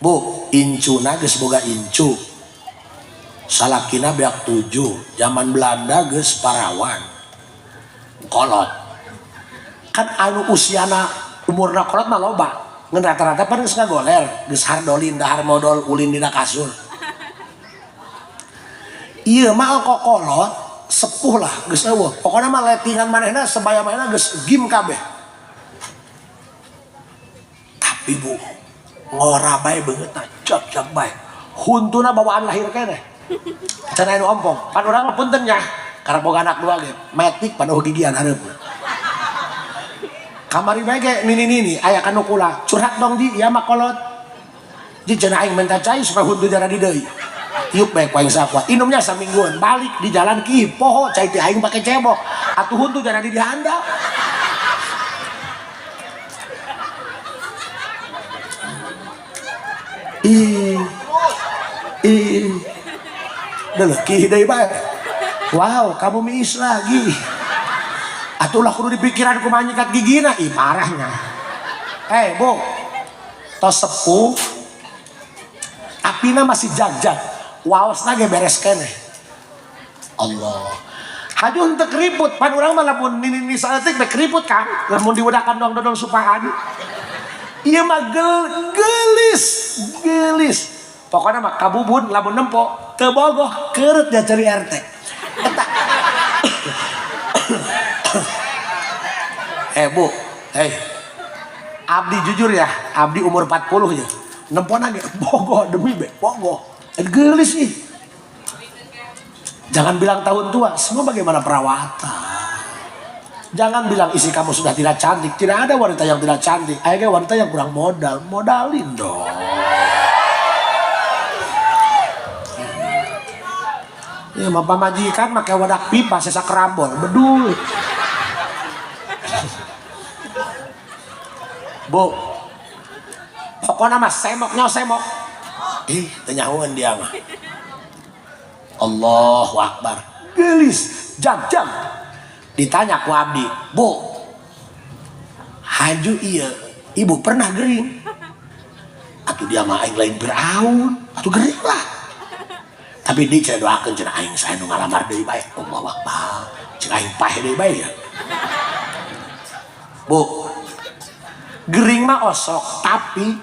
Bu, incuna geus boga incu. Salakina beak 7. Zaman Belanda geus parawan. Kolot. Kan anu usiana umurna kolot mah loba. Ngan rata-rata pan geus ngagoler, geus hardolin dahar modal ulin dina kasur. Ieu mah kok kolot sepuh lah geus eueuh. Pokona mah letingan manehna sebaya manehna geus gim kabeh. Tapi Bu, ngora bae beungeut cocok bae. Huntuna bawaan lahir keneh. Can anu ompong. Pan urang mah punten nya, karena boga anak dua ge, metik pada gigian hareupna. Kamari bae ge nini aya kanu kula. Curhat dong di, ieu mah kolot. Di cenah aing minta cai supaya huntu jara di deui. Iuk bae ku aing sakua. Inumnya samingguan, balik di jalan ki poho cai teh aing pake cebok. Atuh huntu jara di handap. Deleki deui bae. Wow, kamu miis lagi. Atulah kudu dipikiran kumaha nyikat gigina, ih parahnya. Bu, tos sepuh, apina masih jag-jag, waosna ge beres keneh. Allah. Haju henteu keriput, pan urang mah lamun nini saeutik teh keriput kan, lamun diudakan dodol supaan. Ieu mah gelis. Pokoknya mah kabubun lamun nempo teu bogoh keureup dia cari RT. Eta. Bu, abdi jujur ya, abdi umur 40 ya. Nempona ge bogoh demi bogoh. Gelis ih. Jangan bilang tahun tua, semua bagaimana perawatan. Jangan bilang isi kamu sudah tidak cantik. Tidak ada wanita yang tidak cantik. Ada wanita yang kurang modal. Modalin dong. Ya, bapak majikan pakai wadah pipa sesak kerambol. Bedul. Bu, pokoknya mas semoknya semok. Tenyahuan dia mah. Allahu Akbar. Gelis, jam. Ditanya ku abdi, Bu, haju iya, ibu pernah gering? Atuh dia mah aing lain beraun, atuh gering lah. Tapi dia cenah doakeun cenah aing sae nu ngalamar deui bae. Allahu Akbar. Cenah aing paeh deui bae ya. Bu, gering mah osok, tapi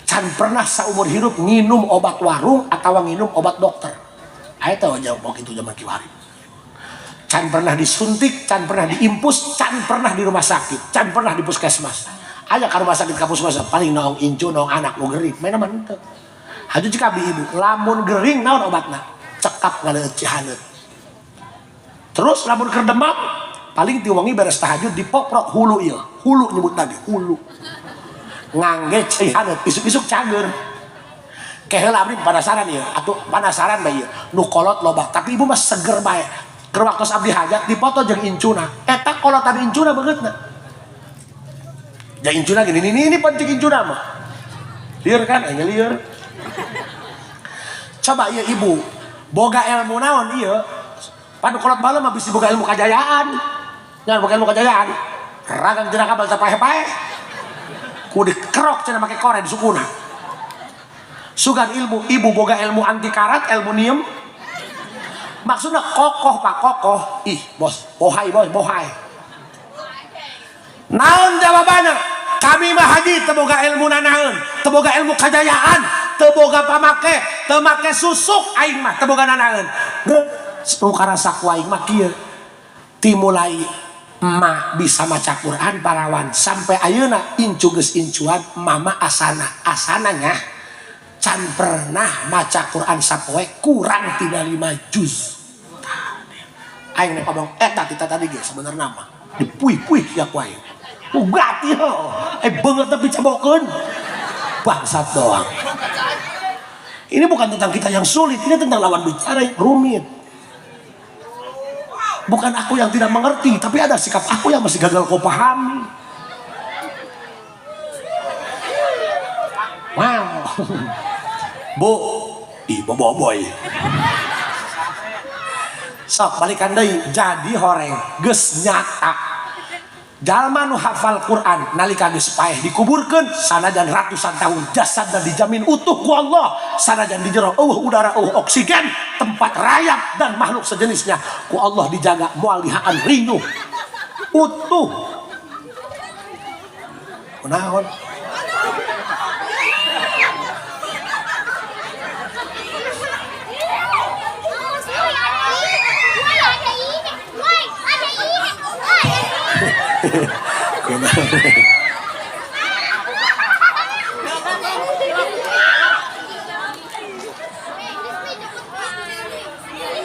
can pernah saumur hidup nginum obat warung atau nginum obat dokter. Aya teh jawab kitu zaman kiwari. Can pernah disuntik, can pernah diimpus, can pernah di rumah sakit, can pernah di puskesmas. Aya ka rumah sakit ka puskesmas paling naong incu naong anak nu gering. Maena mah henteu. Haju cik abdi ibu, lamun gering naon obatna? Cekap ngaleut cihaneut. Terus lamun keur demam, paling tiwangi beres tahajud dipoprok hulu ieu. Hulu nyebut lagi, hulu. Ngangge cihaneut, isuk-isuk cager. Keheula abdi panasaran ieu, atuh panasaran bae ieu. Nu kolot loba, tapi ibu mah seger bae. Keur waktos abdi hajat dipoto jeung incuna. Eta kolotan incuna beungeutna. Jeung incuna gini ini penting incuna mah. Lieur kan, aya lieur. Coba ieu ibu, boga ilmu naon ieu? Panu kolot bae mah bisi boga ilmu kajayaan. Ngan boga ilmu kajayaan. Ragang cenah kabal sapahe-pahe. Ku dikerok cenah make korek di sukuna. Sugan ilmu, ibu boga ilmu anti karat, ilmu niem. Maksudnya kokoh pak kokoh. Ih bos, bohai bos, bohai. Naon jawabannya? Kami mah haji teboga ilmu nanaeun, teboga ilmu kajayaan, teboga pamake, temake susuk aing mah teboga nanaeun. Nu karasa ku aing mah kieu. Timulai emak bisa maca Quran parawan sampai ayeuna incu geus incuan mama asananya can pernah maca Quran sapoe kurang tina 5 juz. Aing nek ngomong eta tadi ge sebenarnya mah dipuih-puih ya ku aing. Ugat ieu. Beungeut tapi cabokeun. Bangsat doang. Ini bukan tentang kita yang sulit, ini tentang lawan bicara yang rumit. Bukan aku yang tidak mengerti, tapi ada sikap aku yang masih gagal kau pahami. Wow. Bu, boboiboy. Sok balikan deui, jadi horeng geus nyata. Jalma nu hafal Quran nalika geus paeh dikuburkeun sanajan ratusan tahun jasadna dijamin utuh ku Allah, sanajan di jero udara oksigen tempat rayap dan makhluk sejenisnya ku Allah dijaga moal dihaan rinyuh utuh. Kunaon?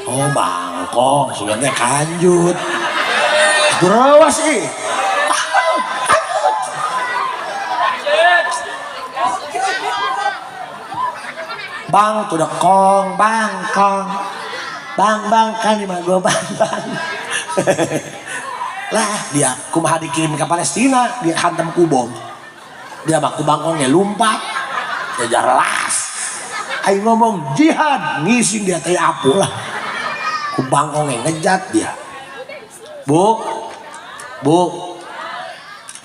Oh bangkong sebenarnya kanjut terus bang tuh dekong bangkong bang kan di mana bang lah dia kumaha dikirim ke Palestina dia hantam kubom dia mah kubangkongnya lumpat dia jelas ayo ngomong jihad ngising dia teh apu lah kubangkongnya ngejat dia bu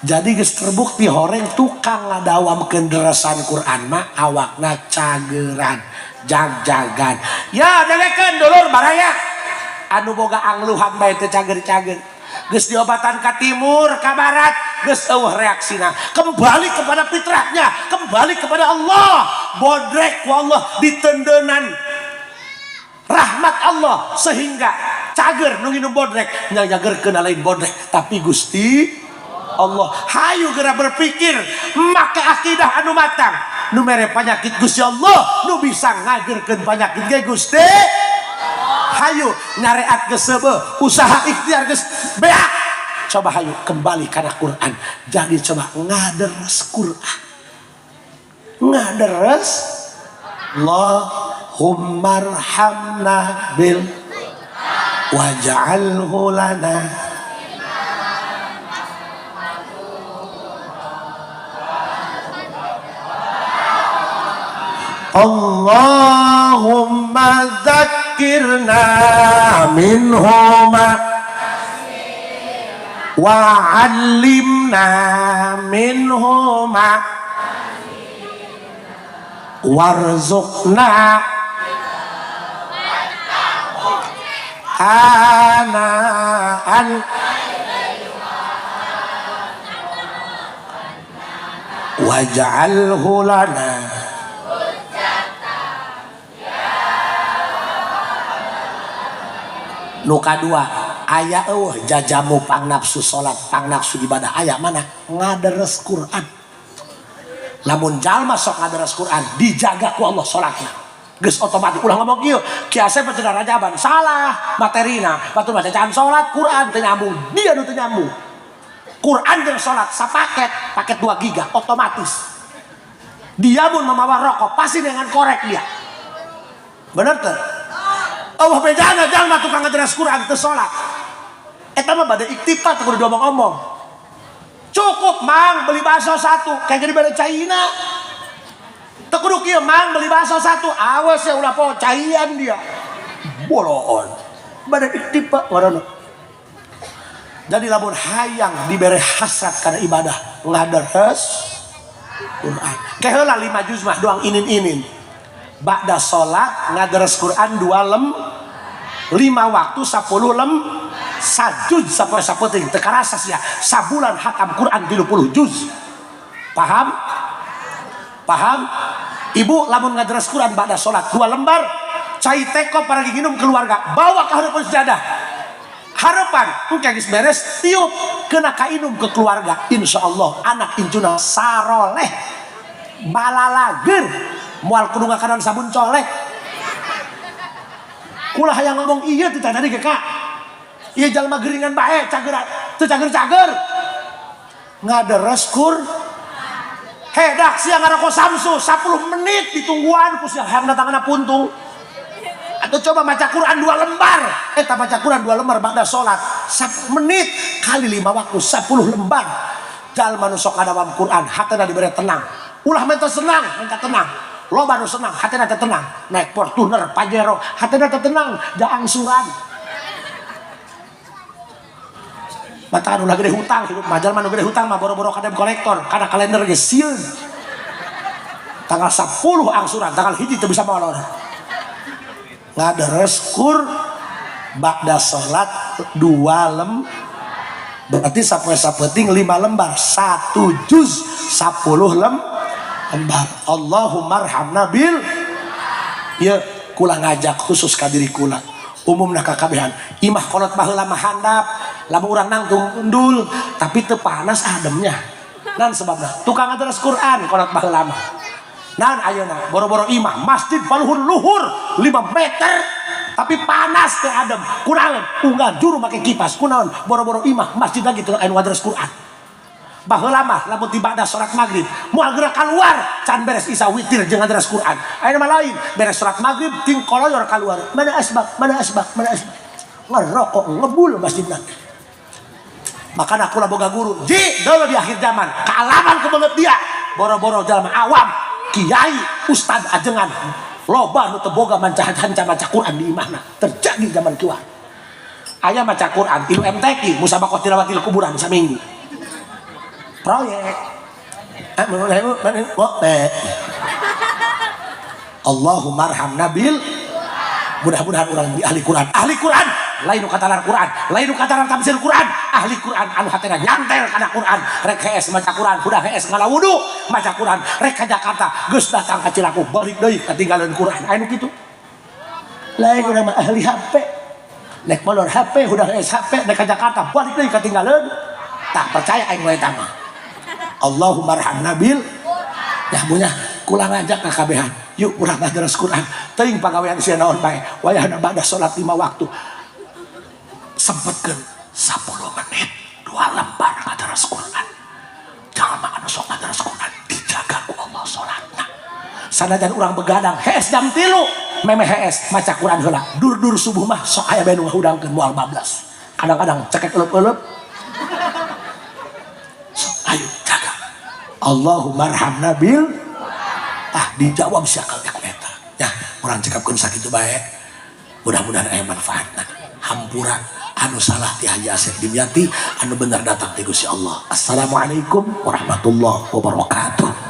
jadi geus terbukti horeng tukang ngadawamkeun derasan Quran mah awakna cageran jag-jagan ya delekeun dulur baraya anu boga angluhan bae teh cager-cager geus diobatan ka timur ka barat geus eueuh reaksina kembali kepada fitrahnya kembali kepada Allah bodrek ku Allah ditendeunan rahmat Allah sehingga cager nu nginum bodrek nyagerkeun lain bodrek tapi Gusti Allah hayu geura berpikir make akidah anu matang nu mere panyakit Gusti Allah nu bisa ngagerkeun panyakit ge Gusti hayu nyareat geus seubeuh usaha ikhtiar geus beak coba hayu kembali kana Quran jadi coba ngaderes Quran ngaderes Allahumma arhamna bil waj'alhu lana Allahumma dzakirna minhuma wa 'allimna minhuma warzuqna ana'an waj'alhu lana nu kadua aya jajamu pangnapsu salat pangnapsu ibadah aya mana ngaderes Quran lamun jalma sok ngaderes Quran dijaga ku Allah salatna geus otomatis ulah ngomong kieu kiasep teh rajaban salah materina batur bacaan salat Quran teu nyambung dia nu teu nyambung Quran jeung salat sapaket paket 2 giga otomatis dia mun mamawa rokok pasti dengan korek dia bener teu Allah bedana jalma tukang ngaderes Quran teu salat eta mah bade iktifat kudu diomong-omong cukup mang beli bakso 1 kayak gini bade caina teu kudu kieu mang beli bakso 1 awas ya ulah po caian dia boloon bade iktifat warana jadi lamun hayang dibere hasrat kana ibadah ngaderes Quran keheula 5 juz mah doang inin-inin ba'da sholat ngaderes Quran 2 lem 5 waktu 10 lem sajud sapoe sapoting teu karasa sia sabulan hatam Quran 30 juz paham ibu lamun ngaderes Quran ba'da sholat 2 lembar cai teko paragi nginum keluarga bawa ka hareupeun sejadah harapan engke geus beres tiup keuna kainum ke keluarga insyaallah anak incuna saroleh balalager moal kudu ngakanan sabun colek kulah hayang ngomong iya teh tadi ke kak ieu jalma geuringan bae cager teu cager-cager ngaderes Qur hedak sia ngaroko samsu 10 menit ditungguan ku sia hayang datangna puntung atau coba baca Quran 2 lembar eta baca Quran 2 lembar ba'da salat 10 menit kali 5 waktu 10 lembar jalma nu sok ngadawam Quran hatena dibere tenang ulah menta senang menta tenang loba nu senang hatena teh tenang naik Fortuner Pajero hatena teh tenang da angsuran mata anu gede hutang hidup majal mah gede hutang mah boro-boro kadem kolektor karena kalender geus sieun tanggal 10 angsuran tanggal 1 teu bisa molor ngaderes kur ba'da salat 2 berarti sapoe-sapeting 5 lembar 1 juz 10 lembar Allahumma arhamna bil ya kula ngajak khusus ka diri kula umumna kakabehan imah kolot baheula mah handap lamun urang nangtung undul tapi teu panas ademnya naon sebabna tukang ngaderes Quran kolot baheula mah naon ayeuna boro-boro imah masjid paluhur luhur 5 meter tapi panas teh adem kunaon unggal juru make kipas kunaon boro-boro imah masjid lagi teu anu ngaderes Quran baheula mah lamun tiba da salat maghrib moal geura kaluar can beres isya witir jeung ngaderes Quran ayeuna mah lain beres salat maghrib ting koloyor kaluar mana asbak ngerokok ngebul masjidna makana kula boga guru ji dulu di akhir zaman kaalaman kebelet dia boro-boro jalma awam kiai ustad ajengan loba nu teu boga manca-manca maca Quran di imahna terjadi zaman kieu aya maca Quran ilu MTQ musabaqah tilawatil kuburan saminggu proyek Allahumma arhamna bil mudah-mudahan orang di ahli Quran lain nu kataran Quran lain nu kataran tafsir Quran ahli Quran anu hatena nyantel kana Quran rek hees maca Quran kudah hees ngalawudu maca Quran rek ka Jakarta geus datang ka Cilaku balik deui katinggalan Quran anu kitu lain urang mah ahli HP nek molor HP udah hees HP nek ka Jakarta balik deui katinggalan tak percaya aing we tah mah Allahumma arhamna bil ya punya kula ngajak ka kabehan yuk urang ngaderes Quran teuing pagawean sia naon bae wayahna ba'da salat 5 waktu sempetkeun 10 menit 2 lembar ngaderes Quran jangan makan sok ngaderes Quran dijaga ku Allah salatna sanajan urang begadang hees jam 3 meme hees maca Quran heula dur-dur subuh mah sok aya bae nu ngahudangkeun moal bablas kadang-kadang cekek eleup-eleup ayo jaga Allahumma arhamna bil dijawab siakal eta ya urang cekapkeun sakitu bae mudah-mudahan aya manfaatna hampura anu salah ti Haji Asep Dimyati anu bener datang ti Gusti Allah. Assalamualaikum warahmatullahi wabarakatuh.